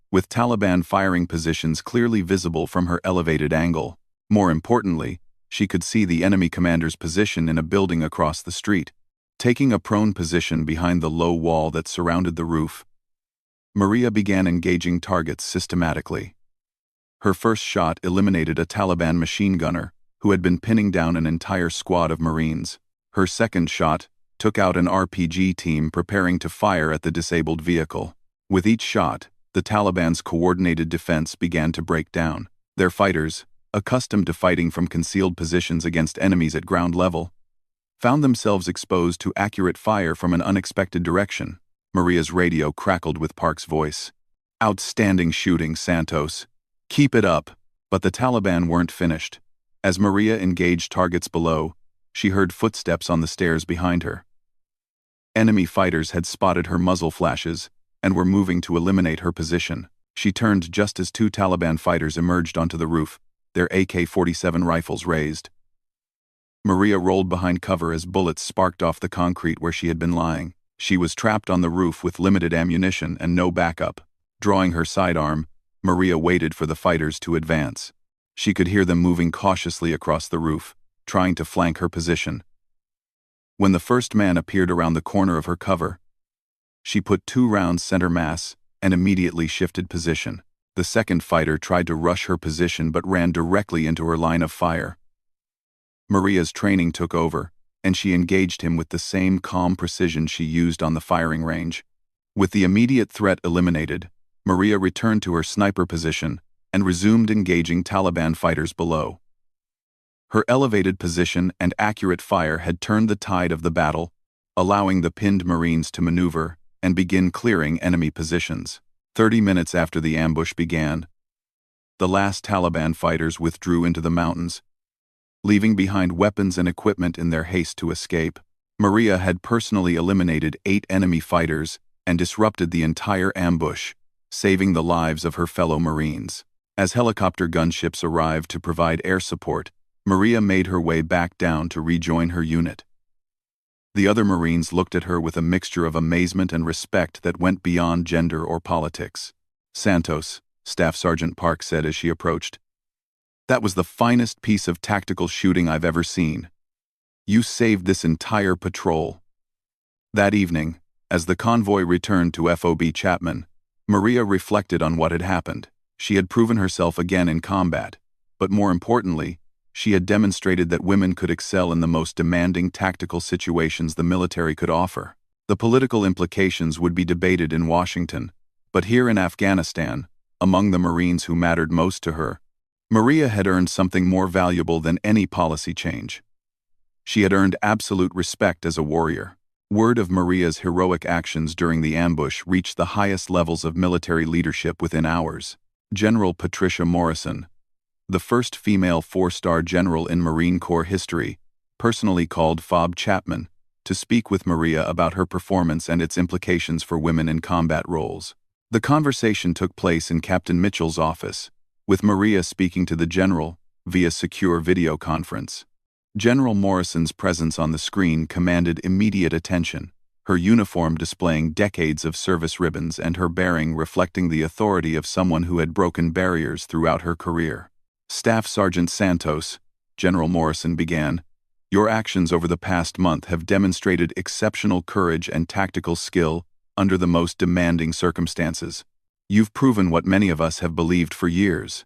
with Taliban firing positions clearly visible from her elevated angle. More importantly, she could see the enemy commander's position in a building across the street. Taking a prone position behind the low wall that surrounded the roof, Maria began engaging targets systematically. Her first shot eliminated a Taliban machine gunner who had been pinning down an entire squad of Marines. Her second shot took out an RPG team preparing to fire at the disabled vehicle. With each shot, the Taliban's coordinated defense began to break down. Their fighters, accustomed to fighting from concealed positions against enemies at ground level, found themselves exposed to accurate fire from an unexpected direction. Maria's radio crackled with Park's voice. "Outstanding shooting, Santos. Keep it up." But the Taliban weren't finished. As Maria engaged targets below, she heard footsteps on the stairs behind her. Enemy fighters had spotted her muzzle flashes and were moving to eliminate her position. She turned just as 2 Taliban fighters emerged onto the roof, their AK-47 rifles raised. Maria rolled behind cover as bullets sparked off the concrete where she had been lying. She was trapped on the roof with limited ammunition and no backup. Drawing her sidearm, Maria waited for the fighters to advance. She could hear them moving cautiously across the roof, trying to flank her position. When the first man appeared around the corner of her cover, She put 2 rounds center mass and immediately shifted position. The second fighter tried to rush her position but ran directly into her line of fire. Maria's training took over, and she engaged him with the same calm precision she used on the firing range. With the immediate threat eliminated, Maria returned to her sniper position and resumed engaging Taliban fighters below. Her elevated position and accurate fire had turned the tide of the battle, allowing the pinned Marines to maneuver and begin clearing enemy positions. 30 minutes after the ambush began, the last Taliban fighters withdrew into the mountains, leaving behind weapons and equipment in their haste to escape. Maria had personally eliminated 8 enemy fighters and disrupted the entire ambush, saving the lives of her fellow Marines. As helicopter gunships arrived to provide air support, Maria made her way back down to rejoin her unit. The other Marines looked at her with a mixture of amazement and respect that went beyond gender or politics. "Santos," Staff Sergeant Park said as she approached, "that was the finest piece of tactical shooting I've ever seen. You saved this entire patrol." That evening, as the convoy returned to FOB Chapman, Maria reflected on what had happened. She had proven herself again in combat, but more importantly, she had demonstrated that women could excel in the most demanding tactical situations the military could offer. The political implications would be debated in Washington, but here in Afghanistan, among the Marines who mattered most to her, Maria had earned something more valuable than any policy change. She had earned absolute respect as a warrior. Word of Maria's heroic actions during the ambush reached the highest levels of military leadership within hours. General Patricia Morrison, the first female 4-star general in Marine Corps history, personally called FOB Chapman to speak with Maria about her performance and its implications for women in combat roles. The conversation took place in Captain Mitchell's office, with Maria speaking to the general via secure video conference. General Morrison's presence on the screen commanded immediate attention, her uniform displaying decades of service ribbons and her bearing reflecting the authority of someone who had broken barriers throughout her career. "Staff Sergeant Santos," General Morrison began, "your actions over the past month have demonstrated exceptional courage and tactical skill under the most demanding circumstances. You've proven what many of us have believed for years,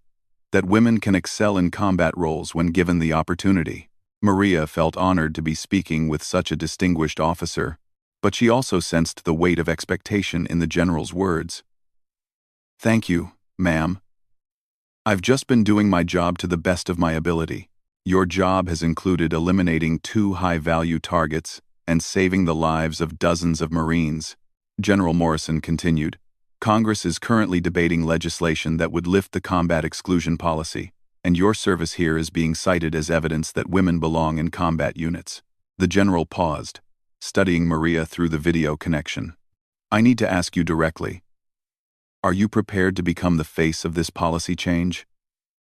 that women can excel in combat roles when given the opportunity." Maria felt honored to be speaking with such a distinguished officer, but she also sensed the weight of expectation in the general's words. "Thank you, ma'am. I've just been doing my job to the best of my ability. Your job has included eliminating 2 high-value targets and saving the lives of dozens of Marines." General Morrison continued, "Congress is currently debating legislation that would lift the combat exclusion policy, and your service here is being cited as evidence that women belong in combat units." The general paused, studying Maria through the video connection. "I need to ask you directly. Are you prepared to become the face of this policy change?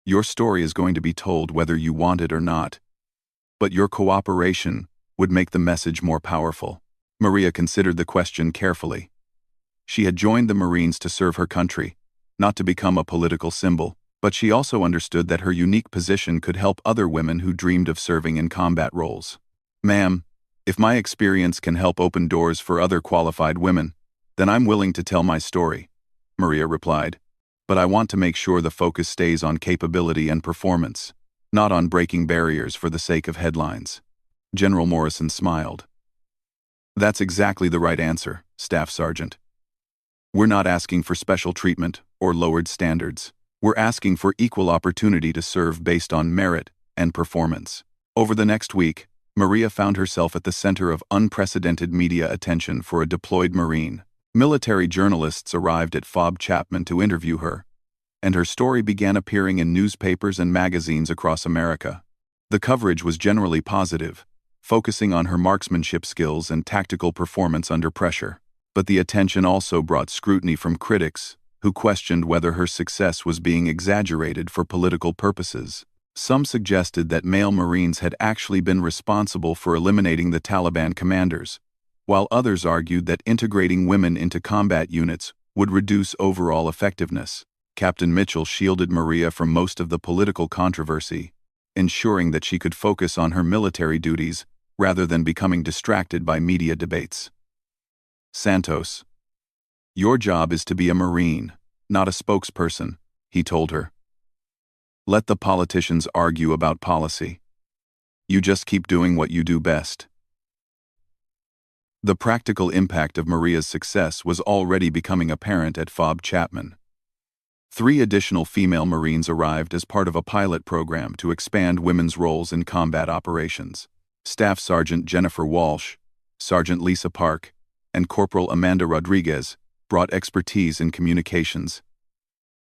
Your story is going to be told whether you want it or not, but your cooperation would make the message more powerful." Maria considered the question carefully. She had joined the Marines to serve her country, not to become a political symbol, but she also understood that her unique position could help other women who dreamed of serving in combat roles. "Ma'am, if my experience can help open doors for other qualified women, then I'm willing to tell my story," Maria replied. "But I want to make sure the focus stays on capability and performance, not on breaking barriers for the sake of headlines." General Morrison smiled. "That's exactly the right answer, Staff Sergeant. We're not asking for special treatment or lowered standards. We're asking for equal opportunity to serve based on merit and performance." Over the next week, Maria found herself at the center of unprecedented media attention for a deployed Marine. Military journalists arrived at FOB Chapman to interview her, and her story began appearing in newspapers and magazines across America. The coverage was generally positive, focusing on her marksmanship skills and tactical performance under pressure. But the attention also brought scrutiny from critics, who questioned whether her success was being exaggerated for political purposes. Some suggested that male Marines had actually been responsible for eliminating the Taliban commanders, while others argued that integrating women into combat units would reduce overall effectiveness. Captain Mitchell shielded Maria from most of the political controversy, ensuring that she could focus on her military duties rather than becoming distracted by media debates. "Santos," Your job is to be a Marine, not a spokesperson, he told her. Let the politicians argue about policy. You just keep doing what you do best. The practical impact of Maria's success was already becoming apparent at FOB Chapman. 3 additional female Marines arrived as part of a pilot program to expand women's roles in combat operations. Staff Sergeant Jennifer Walsh, Sergeant Lisa Park, and Corporal Amanda Rodriguez brought expertise in communications,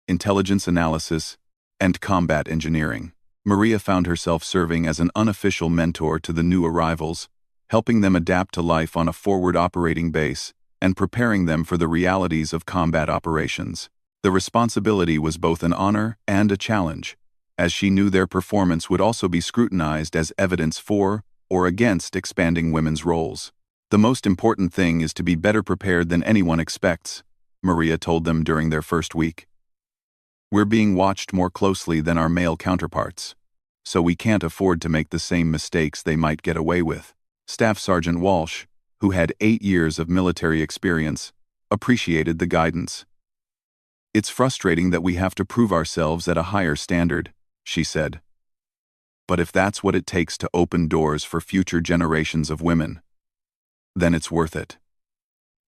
intelligence analysis, and combat engineering. Maria found herself serving as an unofficial mentor to the new arrivals, helping them adapt to life on a forward operating base and preparing them for the realities of combat operations. The responsibility was both an honor and a challenge, as she knew their performance would also be scrutinized as evidence for or against expanding women's roles. The most important thing is to be better prepared than anyone expects, Maria told them during their first week. We're being watched more closely than our male counterparts, so we can't afford to make the same mistakes they might get away with. Staff Sergeant Walsh, who had 8 years of military experience, appreciated the guidance. It's frustrating that we have to prove ourselves at a higher standard, she said. But if that's what it takes to open doors for future generations of women, then it's worth it.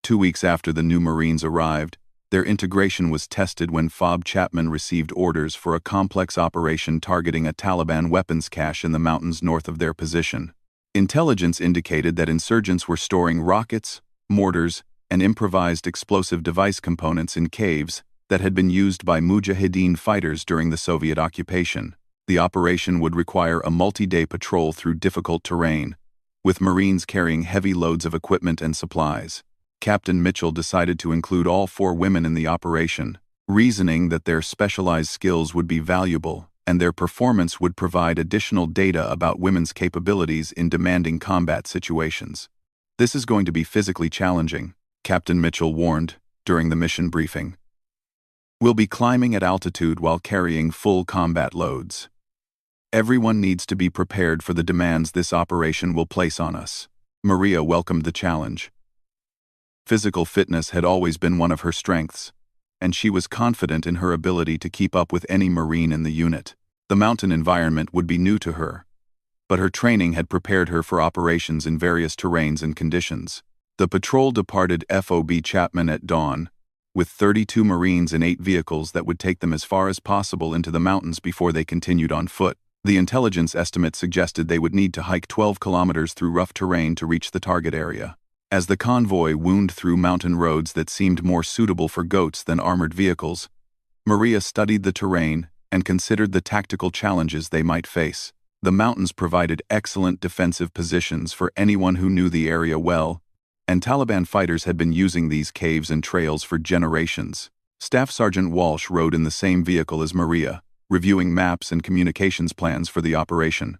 2 weeks after the new Marines arrived, their integration was tested when FOB Chapman received orders for a complex operation targeting a Taliban weapons cache in the mountains north of their position. Intelligence indicated that insurgents were storing rockets, mortars, and improvised explosive device components in caves that had been used by Mujahideen fighters during the Soviet occupation. The operation would require a multi-day patrol through difficult terrain, with Marines carrying heavy loads of equipment and supplies. Captain Mitchell decided to include all 4 women in the operation, reasoning that their specialized skills would be valuable and their performance would provide additional data about women's capabilities in demanding combat situations. This is going to be physically challenging, Captain Mitchell warned during the mission briefing. We'll be climbing at altitude while carrying full combat loads. Everyone needs to be prepared for the demands this operation will place on us. Maria welcomed the challenge. Physical fitness had always been one of her strengths, and she was confident in her ability to keep up with any Marine in the unit. The mountain environment would be new to her, but her training had prepared her for operations in various terrains and conditions. The patrol departed FOB Chapman at dawn, with 32 Marines in 8 vehicles that would take them as far as possible into the mountains before they continued on foot. The intelligence estimate suggested they would need to hike 12 kilometers through rough terrain to reach the target area. As the convoy wound through mountain roads that seemed more suitable for goats than armored vehicles, Maria studied the terrain and considered the tactical challenges they might face. The mountains provided excellent defensive positions for anyone who knew the area well, and Taliban fighters had been using these caves and trails for generations. Staff Sergeant Walsh rode in the same vehicle as Maria, reviewing maps and communications plans for the operation.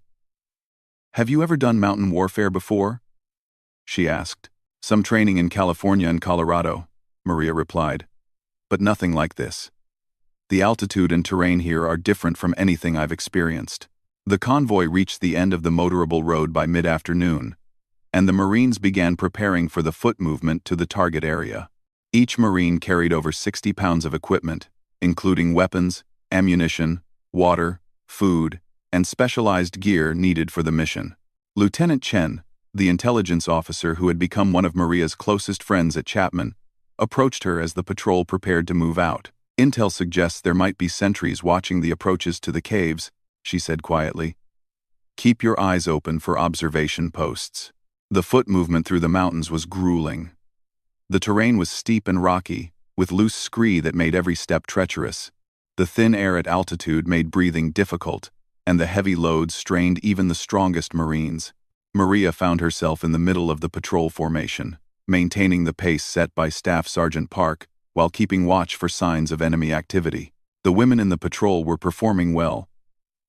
Have you ever done mountain warfare before? She asked. Some training in California and Colorado, Maria replied, but nothing like this. The altitude and terrain here are different from anything I've experienced. The convoy reached the end of the motorable road by mid-afternoon, and the Marines began preparing for the foot movement to the target area. Each Marine carried over 60 pounds of equipment, including weapons, ammunition, water, food, and specialized gear needed for the mission. Lieutenant Chen, the intelligence officer who had become one of Maria's closest friends at Chapman, approached her as the patrol prepared to move out. Intel suggests there might be sentries watching the approaches to the caves, she said quietly. Keep your eyes open for observation posts. The foot movement through the mountains was grueling. The terrain was steep and rocky, with loose scree that made every step treacherous. The thin air at altitude made breathing difficult, and the heavy loads strained even the strongest Marines. Maria found herself in the middle of the patrol formation, maintaining the pace set by Staff Sergeant Park while keeping watch for signs of enemy activity. The women in the patrol were performing well,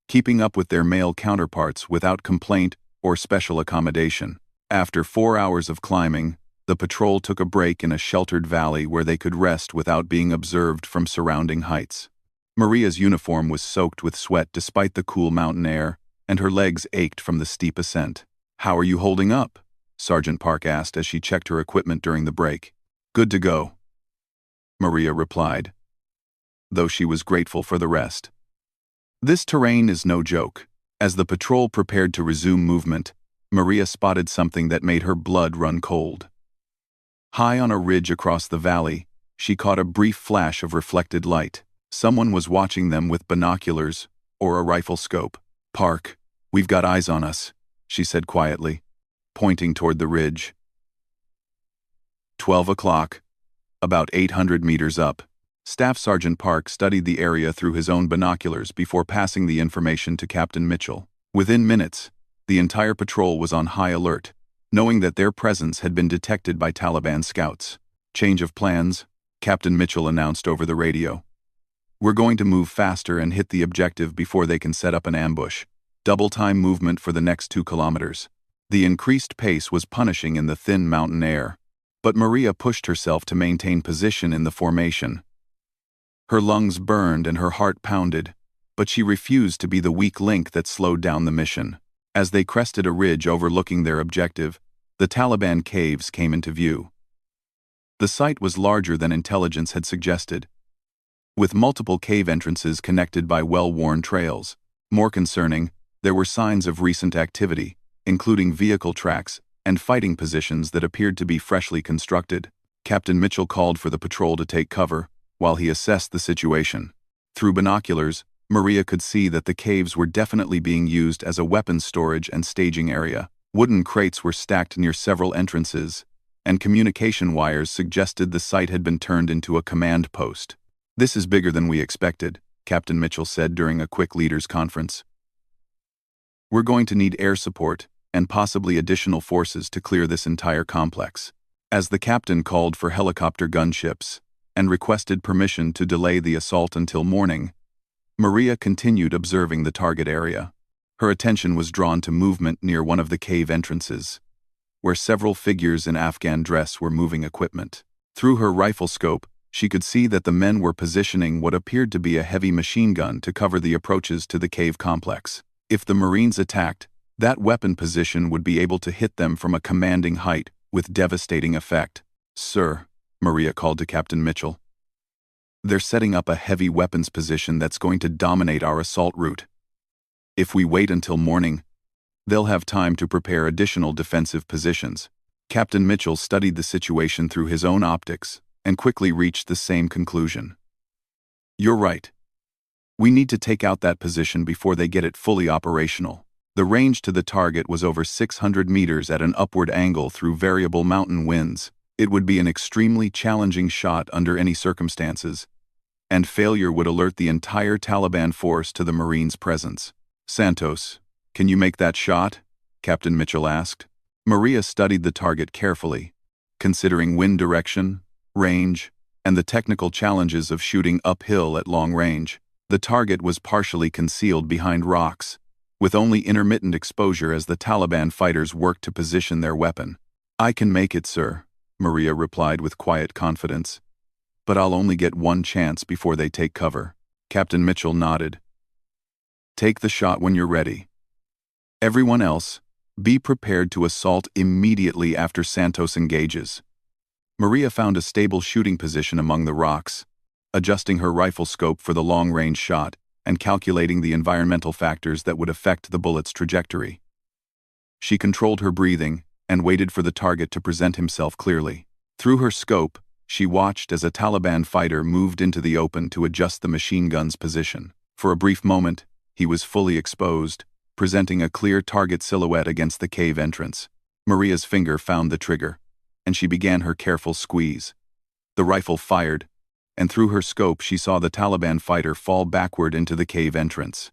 keeping up with their male counterparts without complaint or special accommodation. After 4 hours of climbing, the patrol took a break in a sheltered valley where they could rest without being observed from surrounding heights. Maria's uniform was soaked with sweat despite the cool mountain air, and her legs ached from the steep ascent. How are you holding up? Sergeant Park asked as she checked her equipment during the break. Good to go. Maria replied, though she was grateful for the rest. This terrain is no joke. As the patrol prepared to resume movement, Maria spotted something that made her blood run cold. High on a ridge across the valley, she caught a brief flash of reflected light. Someone was watching them with binoculars or a rifle scope. "Park, we've got eyes on us," she said quietly, pointing toward the ridge. 12 o'clock, about 800 meters up. Staff Sergeant Park studied the area through his own binoculars before passing the information to Captain Mitchell. Within minutes, the entire patrol was on high alert, knowing that their presence had been detected by Taliban scouts. "Change of plans," Captain Mitchell announced over the radio. "We're going to move faster and hit the objective before they can set up an ambush. Double-time movement for the next 2 kilometers. The increased pace was punishing in the thin mountain air, but Maria pushed herself to maintain position in the formation. Her lungs burned and her heart pounded, but she refused to be the weak link that slowed down the mission. As they crested a ridge overlooking their objective, the Taliban caves came into view. The site was larger than intelligence had suggested, with multiple cave entrances connected by well-worn trails. More concerning, there were signs of recent activity, including vehicle tracks and fighting positions that appeared to be freshly constructed. Captain Mitchell called for the patrol to take cover while he assessed the situation. Through binoculars, Maria could see that the caves were definitely being used as a weapons storage and staging area. Wooden crates were stacked near several entrances, and communication wires suggested the site had been turned into a command post. "This is bigger than we expected," Captain Mitchell said during a quick leaders' conference. "We're going to need air support and possibly additional forces to clear this entire complex." As the captain called for helicopter gunships and requested permission to delay the assault until morning, Maria continued observing the target area. Her attention was drawn to movement near one of the cave entrances, where several figures in Afghan dress were moving equipment. Through her rifle scope, she could see that the men were positioning what appeared to be a heavy machine gun to cover the approaches to the cave complex. If the Marines attacked, that weapon position would be able to hit them from a commanding height with devastating effect. "Sir," Maria called to Captain Mitchell, "they're setting up a heavy weapons position that's going to dominate our assault route. If we wait until morning, they'll have time to prepare additional defensive positions." Captain Mitchell studied the situation through his own optics and quickly reached the same conclusion. "You're right. We need to take out that position before they get it fully operational." The range to the target was over 600 meters at an upward angle through variable mountain winds. It would be an extremely challenging shot under any circumstances, and failure would alert the entire Taliban force to the Marines' presence. "Santos, can you make that shot?" Captain Mitchell asked. Maria studied the target carefully, considering wind direction, range, and the technical challenges of shooting uphill at long range. The target was partially concealed behind rocks, with only intermittent exposure as the Taliban fighters worked to position their weapon. "I can make it, sir," Maria replied with quiet confidence. "But I'll only get one chance before they take cover." Captain Mitchell nodded. "Take the shot when you're ready. Everyone else, be prepared to assault immediately after Santos engages." Maria found a stable shooting position among the rocks, adjusting her rifle scope for the long-range shot and calculating the environmental factors that would affect the bullet's trajectory. She controlled her breathing and waited for the target to present himself clearly. Through her scope, she watched as a Taliban fighter moved into the open to adjust the machine gun's position. For a brief moment, he was fully exposed, presenting a clear target silhouette against the cave entrance. Maria's finger found the trigger, and she began her careful squeeze. The rifle fired, and through her scope she saw the Taliban fighter fall backward into the cave entrance.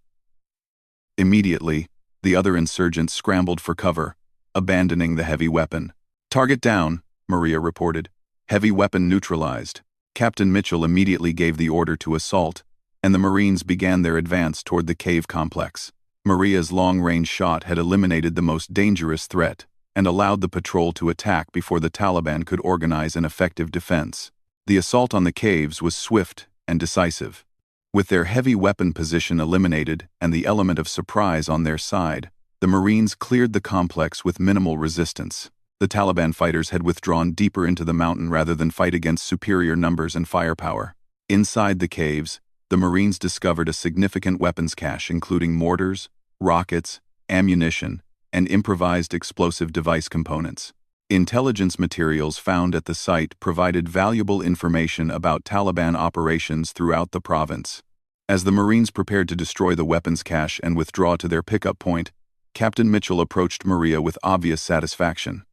Immediately, the other insurgents scrambled for cover, abandoning the heavy weapon. "Target down," Maria reported. "Heavy weapon neutralized." Captain Mitchell immediately gave the order to assault, and the Marines began their advance toward the cave complex. Maria's long-range shot had eliminated the most dangerous threat and allowed the patrol to attack before the Taliban could organize an effective defense. The assault on the caves was swift and decisive. With their heavy weapon position eliminated and the element of surprise on their side, the Marines cleared the complex with minimal resistance. The Taliban fighters had withdrawn deeper into the mountain rather than fight against superior numbers and firepower. Inside the caves, the Marines discovered a significant weapons cache including mortars, rockets, ammunition, and improvised explosive device components. Intelligence materials found at the site provided valuable information about Taliban operations throughout the province. As the Marines prepared to destroy the weapons cache and withdraw to their pickup point, Captain Mitchell approached Maria with obvious satisfaction.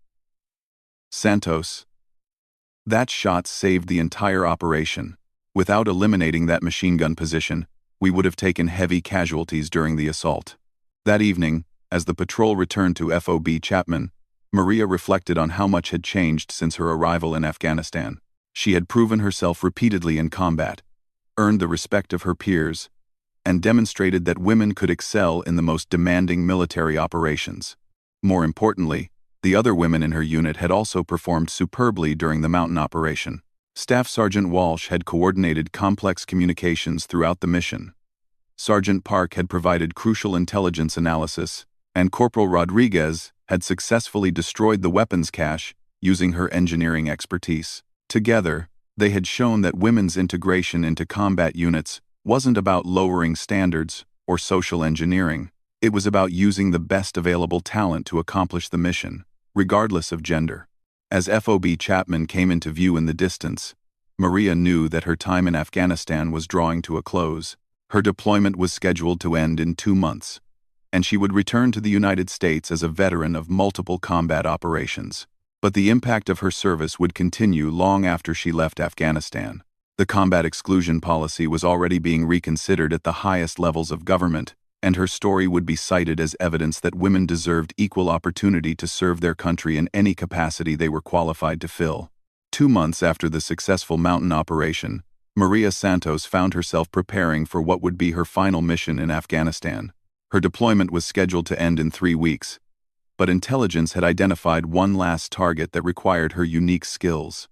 "Santos, that shot saved the entire operation. Without eliminating that machine gun position, we would have taken heavy casualties during the assault." That evening, as the patrol returned to FOB Chapman, Maria reflected on how much had changed since her arrival in Afghanistan. She had proven herself repeatedly in combat, earned the respect of her peers, and demonstrated that women could excel in the most demanding military operations. More importantly, the other women in her unit had also performed superbly during the mountain operation. Staff Sergeant Walsh had coordinated complex communications throughout the mission. Sergeant Park had provided crucial intelligence analysis, and Corporal Rodriguez had successfully destroyed the weapons cache using her engineering expertise. Together, they had shown that women's integration into combat units wasn't about lowering standards or social engineering. It was about using the best available talent to accomplish the mission, regardless of gender. As FOB Chapman came into view in the distance, Maria knew that her time in Afghanistan was drawing to a close. Her deployment was scheduled to end in 2 months, and she would return to the United States as a veteran of multiple combat operations. But the impact of her service would continue long after she left Afghanistan. The combat exclusion policy was already being reconsidered at the highest levels of government, and her story would be cited as evidence that women deserved equal opportunity to serve their country in any capacity they were qualified to fill. 2 months after the successful mountain operation, Maria Santos found herself preparing for what would be her final mission in Afghanistan. Her deployment was scheduled to end in 3 weeks, but intelligence had identified one last target that required her unique skills.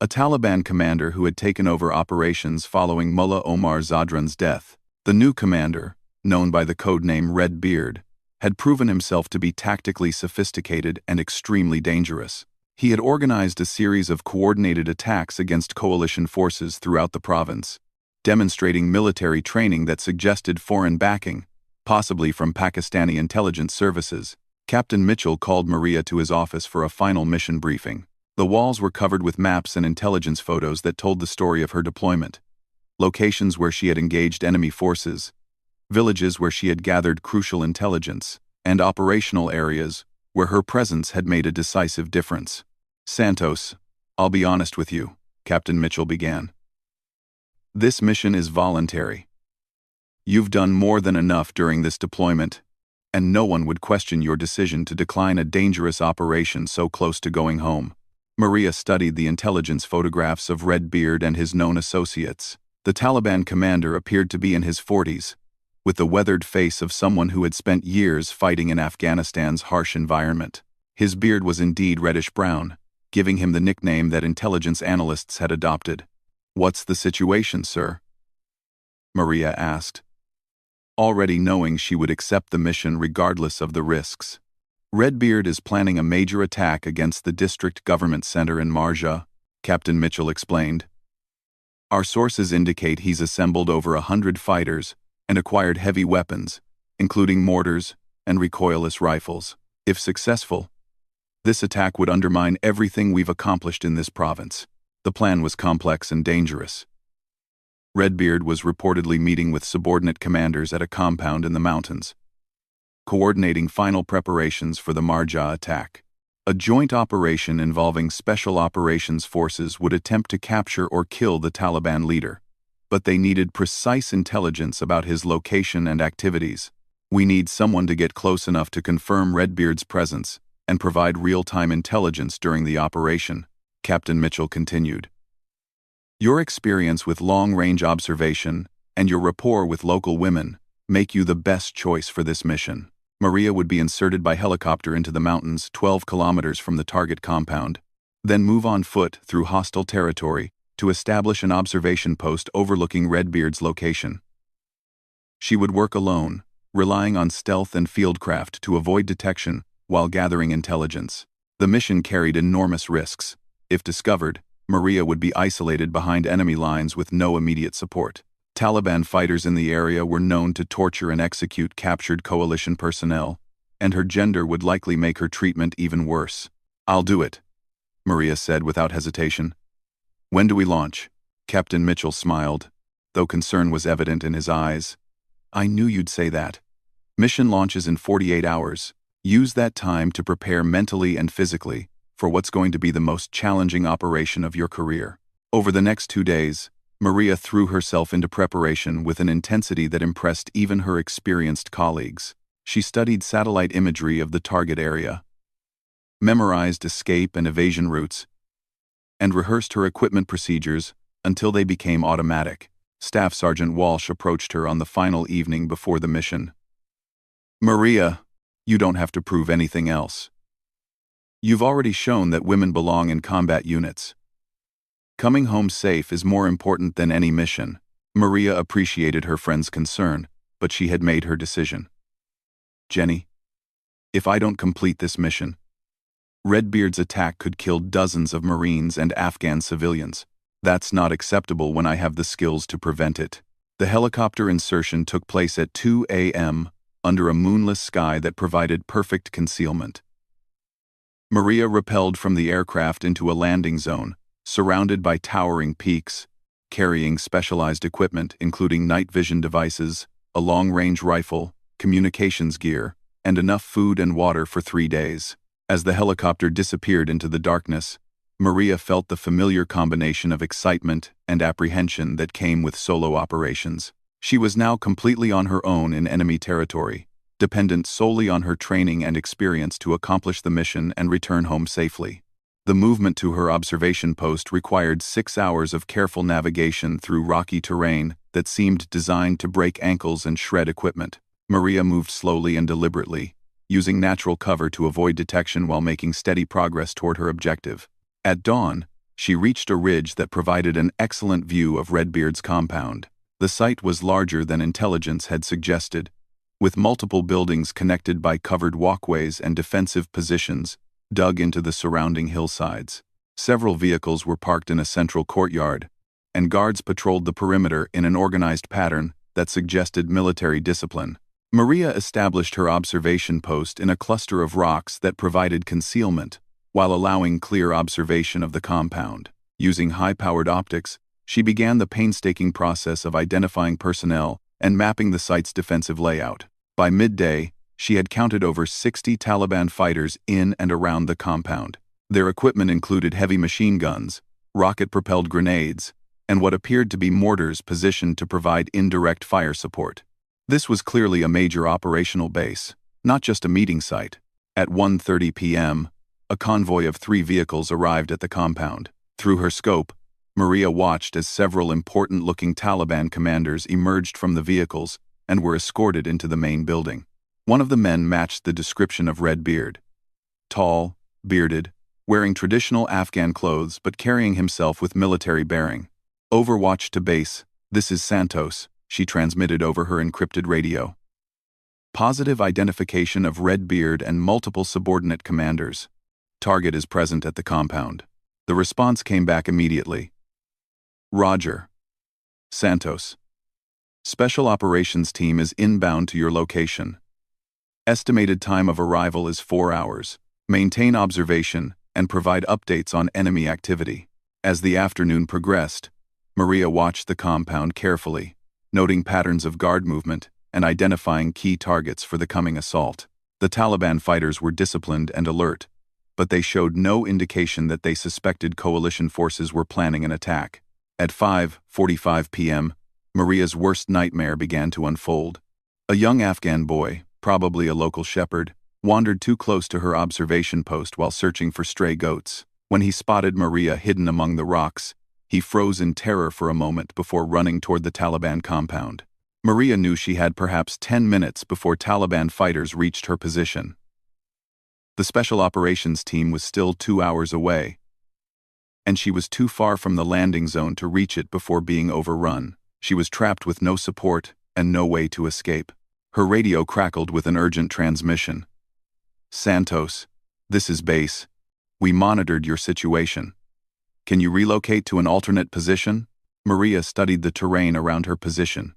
A Taliban commander who had taken over operations following Mullah Omar Zadran's death. The new commander, known by the codename Red Beard, had proven himself to be tactically sophisticated and extremely dangerous. He had organized a series of coordinated attacks against coalition forces throughout the province, demonstrating military training that suggested foreign backing, possibly from Pakistani intelligence services. Captain Mitchell called Maria to his office for a final mission briefing. The walls were covered with maps and intelligence photos that told the story of her deployment, locations where she had engaged enemy forces, villages where she had gathered crucial intelligence, and operational areas where her presence had made a decisive difference. "Santos, I'll be honest with you," Captain Mitchell began. "This mission is voluntary. You've done more than enough during this deployment, and no one would question your decision to decline a dangerous operation so close to going home." Maria studied the intelligence photographs of Red Beard and his known associates. The Taliban commander appeared to be in his 40s, with the weathered face of someone who had spent years fighting in Afghanistan's harsh environment. His beard was indeed reddish-brown, giving him the nickname that intelligence analysts had adopted. "What's the situation, sir?" Maria asked, already knowing she would accept the mission regardless of the risks. "Redbeard is planning a major attack against the district government center in Marja," Captain Mitchell explained. "Our sources indicate he's assembled over 100 fighters and acquired heavy weapons, including mortars and recoilless rifles. If successful, this attack would undermine everything we've accomplished in this province." The plan was complex and dangerous. Redbeard was reportedly meeting with subordinate commanders at a compound in the mountains, coordinating final preparations for the Marja attack. A joint operation involving Special Operations Forces would attempt to capture or kill the Taliban leader, but they needed precise intelligence about his location and activities. "We need someone to get close enough to confirm Redbeard's presence and provide real-time intelligence during the operation," Captain Mitchell continued. "Your experience with long-range observation and your rapport with local women make you the best choice for this mission." Maria would be inserted by helicopter into the mountains 12 kilometers from the target compound, then move on foot through hostile territory to establish an observation post overlooking Redbeard's location. She would work alone, relying on stealth and fieldcraft to avoid detection while gathering intelligence. The mission carried enormous risks. If discovered, Maria would be isolated behind enemy lines with no immediate support. Taliban fighters in the area were known to torture and execute captured coalition personnel, and her gender would likely make her treatment even worse. "I'll do it," Maria said without hesitation. "When do we launch?" Captain Mitchell smiled, though concern was evident in his eyes. "I knew you'd say that. Mission launches in 48 hours. Use that time to prepare mentally and physically for what's going to be the most challenging operation of your career." Over the next 2 days, Maria threw herself into preparation with an intensity that impressed even her experienced colleagues. She studied satellite imagery of the target area, memorized escape and evasion routes, and rehearsed her equipment procedures until they became automatic. Staff Sergeant Walsh approached her on the final evening before the mission. "Maria, you don't have to prove anything else. You've already shown that women belong in combat units. Coming home safe is more important than any mission." Maria appreciated her friend's concern, but she had made her decision. "Jenny, if I don't complete this mission, Redbeard's attack could kill dozens of Marines and Afghan civilians. That's not acceptable when I have the skills to prevent it." The helicopter insertion took place at 2 a.m. under a moonless sky that provided perfect concealment. Maria rappelled from the aircraft into a landing zone, surrounded by towering peaks, carrying specialized equipment including night vision devices, a long-range rifle, communications gear, and enough food and water for 3 days. As the helicopter disappeared into the darkness, Maria felt the familiar combination of excitement and apprehension that came with solo operations. She was now completely on her own in enemy territory, dependent solely on her training and experience to accomplish the mission and return home safely. The movement to her observation post required 6 hours of careful navigation through rocky terrain that seemed designed to break ankles and shred equipment. Maria moved slowly and deliberately, using natural cover to avoid detection while making steady progress toward her objective. At dawn, she reached a ridge that provided an excellent view of Redbeard's compound. The site was larger than intelligence had suggested, with multiple buildings connected by covered walkways and defensive positions dug into the surrounding hillsides. Several vehicles were parked in a central courtyard, and guards patrolled the perimeter in an organized pattern that suggested military discipline. Maria established her observation post in a cluster of rocks that provided concealment, while allowing clear observation of the compound. Using high-powered optics, she began the painstaking process of identifying personnel and mapping the site's defensive layout. By midday, she had counted over 60 Taliban fighters in and around the compound. Their equipment included heavy machine guns, rocket-propelled grenades, and what appeared to be mortars positioned to provide indirect fire support. This was clearly a major operational base, not just a meeting site. At 1:30 p.m., a convoy of 3 vehicles arrived at the compound. Through her scope, Maria watched as several important-looking Taliban commanders emerged from the vehicles and were escorted into the main building. One of the men matched the description of Redbeard. Tall, bearded, wearing traditional Afghan clothes but carrying himself with military bearing. "Overwatch to base, this is Santos," she transmitted over her encrypted radio. "Positive identification of Redbeard and multiple subordinate commanders. Target is present at the compound." The response came back immediately. "Roger. Santos. Special Operations Team is inbound to your location. Estimated time of arrival is 4 hours. Maintain observation and provide updates on enemy activity." As the afternoon progressed, Maria watched the compound carefully, noting patterns of guard movement and identifying key targets for the coming assault. The Taliban fighters were disciplined and alert, but they showed no indication that they suspected coalition forces were planning an attack. At 5:45 p.m., Maria's worst nightmare began to unfold. A young Afghan boy, probably a local shepherd, wandered too close to her observation post while searching for stray goats. When he spotted Maria hidden among the rocks, he froze in terror for a moment before running toward the Taliban compound. Maria knew she had perhaps 10 minutes before Taliban fighters reached her position. The Special Operations Team was still 2 hours away, and she was too far from the landing zone to reach it before being overrun. She was trapped with no support and no way to escape. Her radio crackled with an urgent transmission. "Santos, this is base. We monitored your situation. Can you relocate to an alternate position? Maria studied the terrain around her position,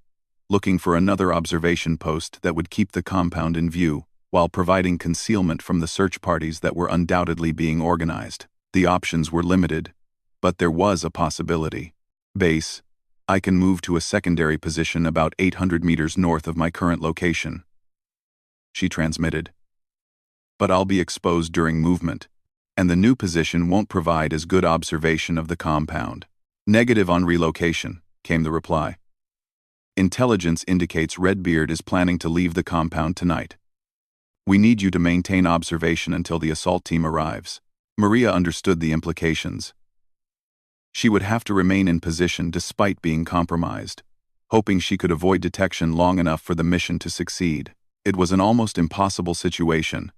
looking for another observation post that would keep the compound in view, while providing concealment from the search parties that were undoubtedly being organized. The options were limited, but there was a possibility. Base, I can move to a secondary position about 800 meters north of my current location, she transmitted. But I'll be exposed during movement, and the new position won't provide as good observation of the compound. Negative on relocation, came the reply. Intelligence indicates Redbeard is planning to leave the compound tonight. We need you to maintain observation until the assault team arrives. Maria understood the implications. She would have to remain in position despite being compromised, hoping she could avoid detection long enough for the mission to succeed. It was an almost impossible situation,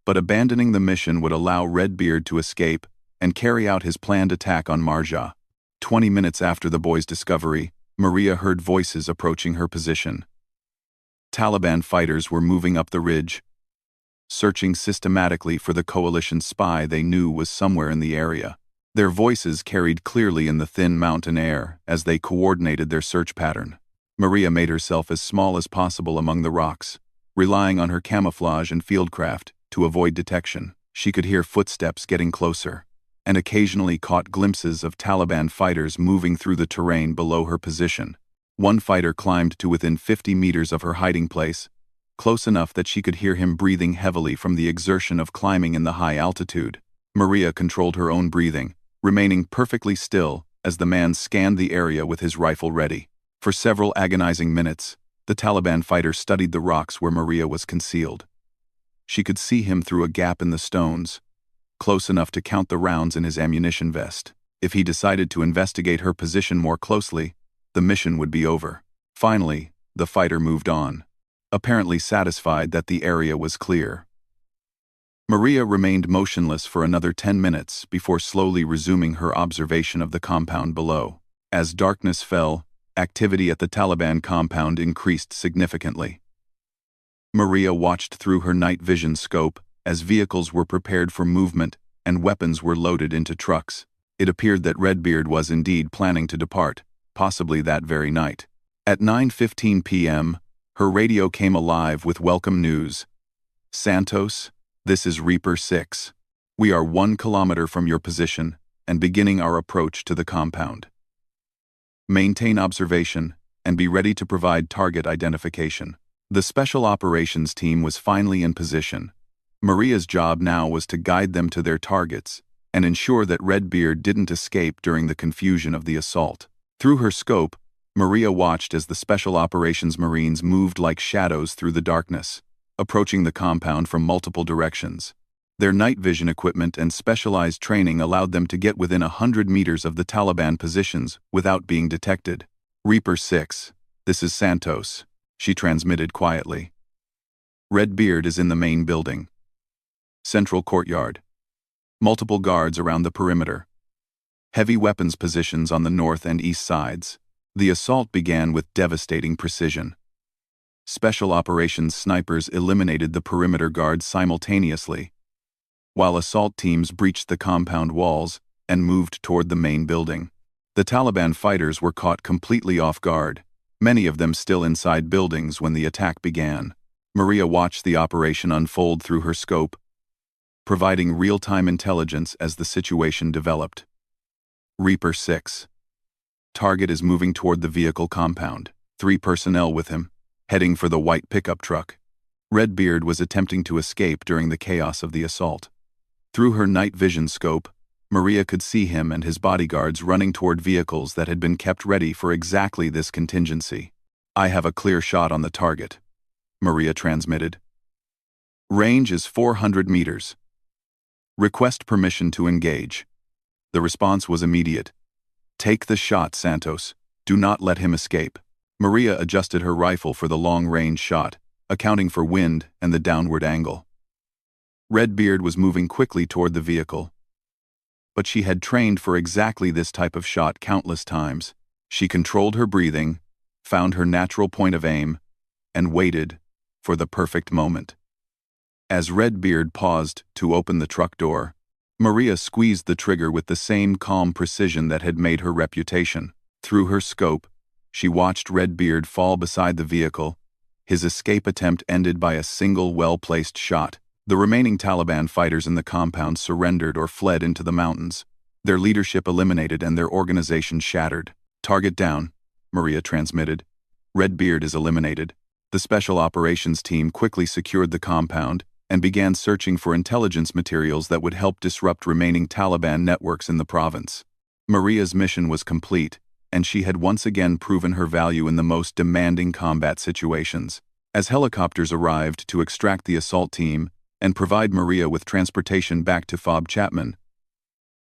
but abandoning the mission would allow Redbeard to escape and carry out his planned attack on Marja. 20 minutes after the boy's discovery, Maria heard voices approaching her position. Taliban fighters were moving up the ridge, searching systematically for the coalition spy they knew was somewhere in the area. Their voices carried clearly in the thin mountain air as they coordinated their search pattern. Maria made herself as small as possible among the rocks, relying on her camouflage and fieldcraft to avoid detection. She could hear footsteps getting closer, and occasionally caught glimpses of Taliban fighters moving through the terrain below her position. One fighter climbed to within 50 meters of her hiding place, close enough that she could hear him breathing heavily from the exertion of climbing in the high altitude. Maria controlled her own breathing, remaining perfectly still as the man scanned the area with his rifle ready. For several agonizing minutes, the Taliban fighter studied the rocks where Maria was concealed. She could see him through a gap in the stones, close enough to count the rounds in his ammunition vest. If he decided to investigate her position more closely, the mission would be over. Finally, the fighter moved on, apparently satisfied that the area was clear. Maria remained motionless for another 10 minutes before slowly resuming her observation of the compound below. As darkness fell, activity at the Taliban compound increased significantly. Maria watched through her night vision scope as vehicles were prepared for movement and weapons were loaded into trucks. It appeared that Redbeard was indeed planning to depart, possibly that very night. At 9:15 p.m., her radio came alive with welcome news. Santos, this is Reaper 6. We are 1 kilometer from your position and beginning our approach to the compound. Maintain observation and be ready to provide target identification. The Special Operations team was finally in position. Maria's job now was to guide them to their targets and ensure that Redbeard didn't escape during the confusion of the assault. Through her scope, Maria watched as the Special Operations Marines moved like shadows through the darkness, approaching the compound from multiple directions. Their night vision equipment and specialized training allowed them to get within 100 meters of the Taliban positions without being detected. Reaper 6, this is Santos, she transmitted quietly. Redbeard is in the main building. Central courtyard. Multiple guards around the perimeter. Heavy weapons positions on the north and east sides. The assault began with devastating precision. Special Operations snipers eliminated the perimeter guards simultaneously, while assault teams breached the compound walls and moved toward the main building. The Taliban fighters were caught completely off guard, many of them still inside buildings when the attack began. Maria watched the operation unfold through her scope, providing real-time intelligence as the situation developed. Reaper 6. Target is moving toward the vehicle compound. 3 personnel with him, heading for the white pickup truck. Redbeard was attempting to escape during the chaos of the assault. Through her night vision scope, Maria could see him and his bodyguards running toward vehicles that had been kept ready for exactly this contingency. I have a clear shot on the target, Maria transmitted. Range is 400 meters. Request permission to engage. The response was immediate. Take the shot, Santos. Do not let him escape. Maria adjusted her rifle for the long-range shot, accounting for wind and the downward angle. Redbeard was moving quickly toward the vehicle, but she had trained for exactly this type of shot countless times. She controlled her breathing, found her natural point of aim, and waited for the perfect moment. As Redbeard paused to open the truck door, Maria squeezed the trigger with the same calm precision that had made her reputation. Through her scope, she watched Redbeard fall beside the vehicle, his escape attempt ended by a single well-placed shot. The remaining Taliban fighters in the compound surrendered or fled into the mountains, their leadership eliminated and their organization shattered. "Target down," Maria transmitted. "Redbeard is eliminated." The special operations team quickly secured the compound and began searching for intelligence materials that would help disrupt remaining Taliban networks in the province. Maria's mission was complete, and she had once again proven her value in the most demanding combat situations. As helicopters arrived to extract the assault team and provide Maria with transportation back to Fob Chapman,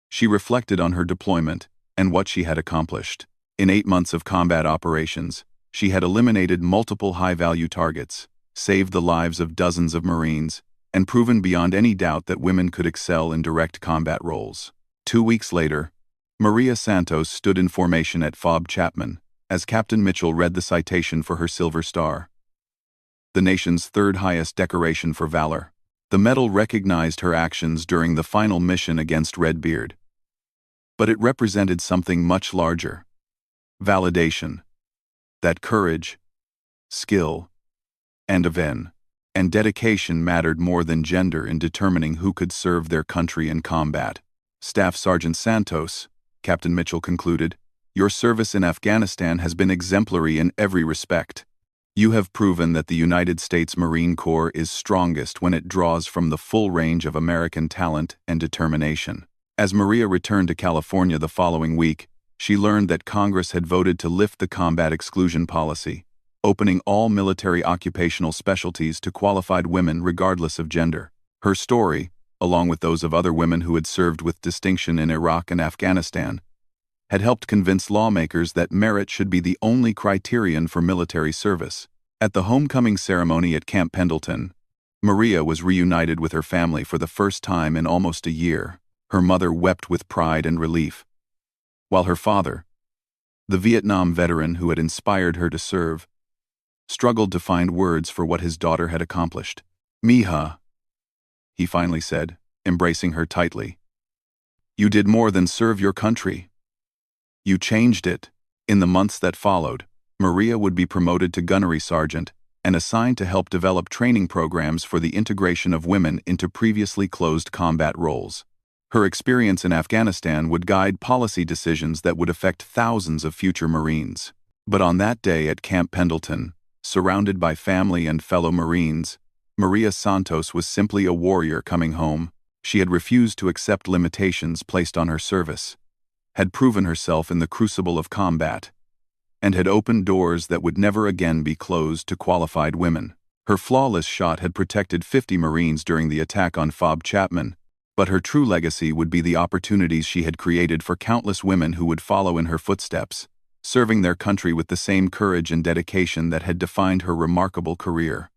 she reflected on her deployment and what she had accomplished. In 8 months of combat operations, she had eliminated multiple high-value targets, saved the lives of dozens of Marines, and proven beyond any doubt that women could excel in direct combat roles. 2 weeks later, Maria Santos stood in formation at Fob Chapman as Captain Mitchell read the citation for her Silver Star, the nation's third highest decoration for valor. The medal recognized her actions during the final mission against Redbeard. But it represented something much larger: validation. That courage, skill, and dedication mattered more than gender in determining who could serve their country in combat. "Staff Sergeant Santos," Captain Mitchell concluded, "your service in Afghanistan has been exemplary in every respect. You have proven that the United States Marine Corps is strongest when it draws from the full range of American talent and determination." As Maria returned to California the following week, she learned that Congress had voted to lift the combat exclusion policy, opening all military occupational specialties to qualified women regardless of gender. Her story, along with those of other women who had served with distinction in Iraq and Afghanistan, had helped convince lawmakers that merit should be the only criterion for military service. At the homecoming ceremony at Camp Pendleton, Maria was reunited with her family for the first time in almost a year. Her mother wept with pride and relief, while her father, the Vietnam veteran who had inspired her to serve, struggled to find words for what his daughter had accomplished. "Mija," he finally said, embracing her tightly, "you did more than serve your country. You changed it." In the months that followed, Maria would be promoted to gunnery sergeant and assigned to help develop training programs for the integration of women into previously closed combat roles. Her experience in Afghanistan would guide policy decisions that would affect thousands of future Marines. But on that day at Camp Pendleton, surrounded by family and fellow Marines, Maria Santos was simply a warrior coming home. She had refused to accept limitations placed on her service, had proven herself in the crucible of combat, and had opened doors that would never again be closed to qualified women. Her flawless shot had protected 50 Marines during the attack on Fob Chapman, but her true legacy would be the opportunities she had created for countless women who would follow in her footsteps, serving their country with the same courage and dedication that had defined her remarkable career.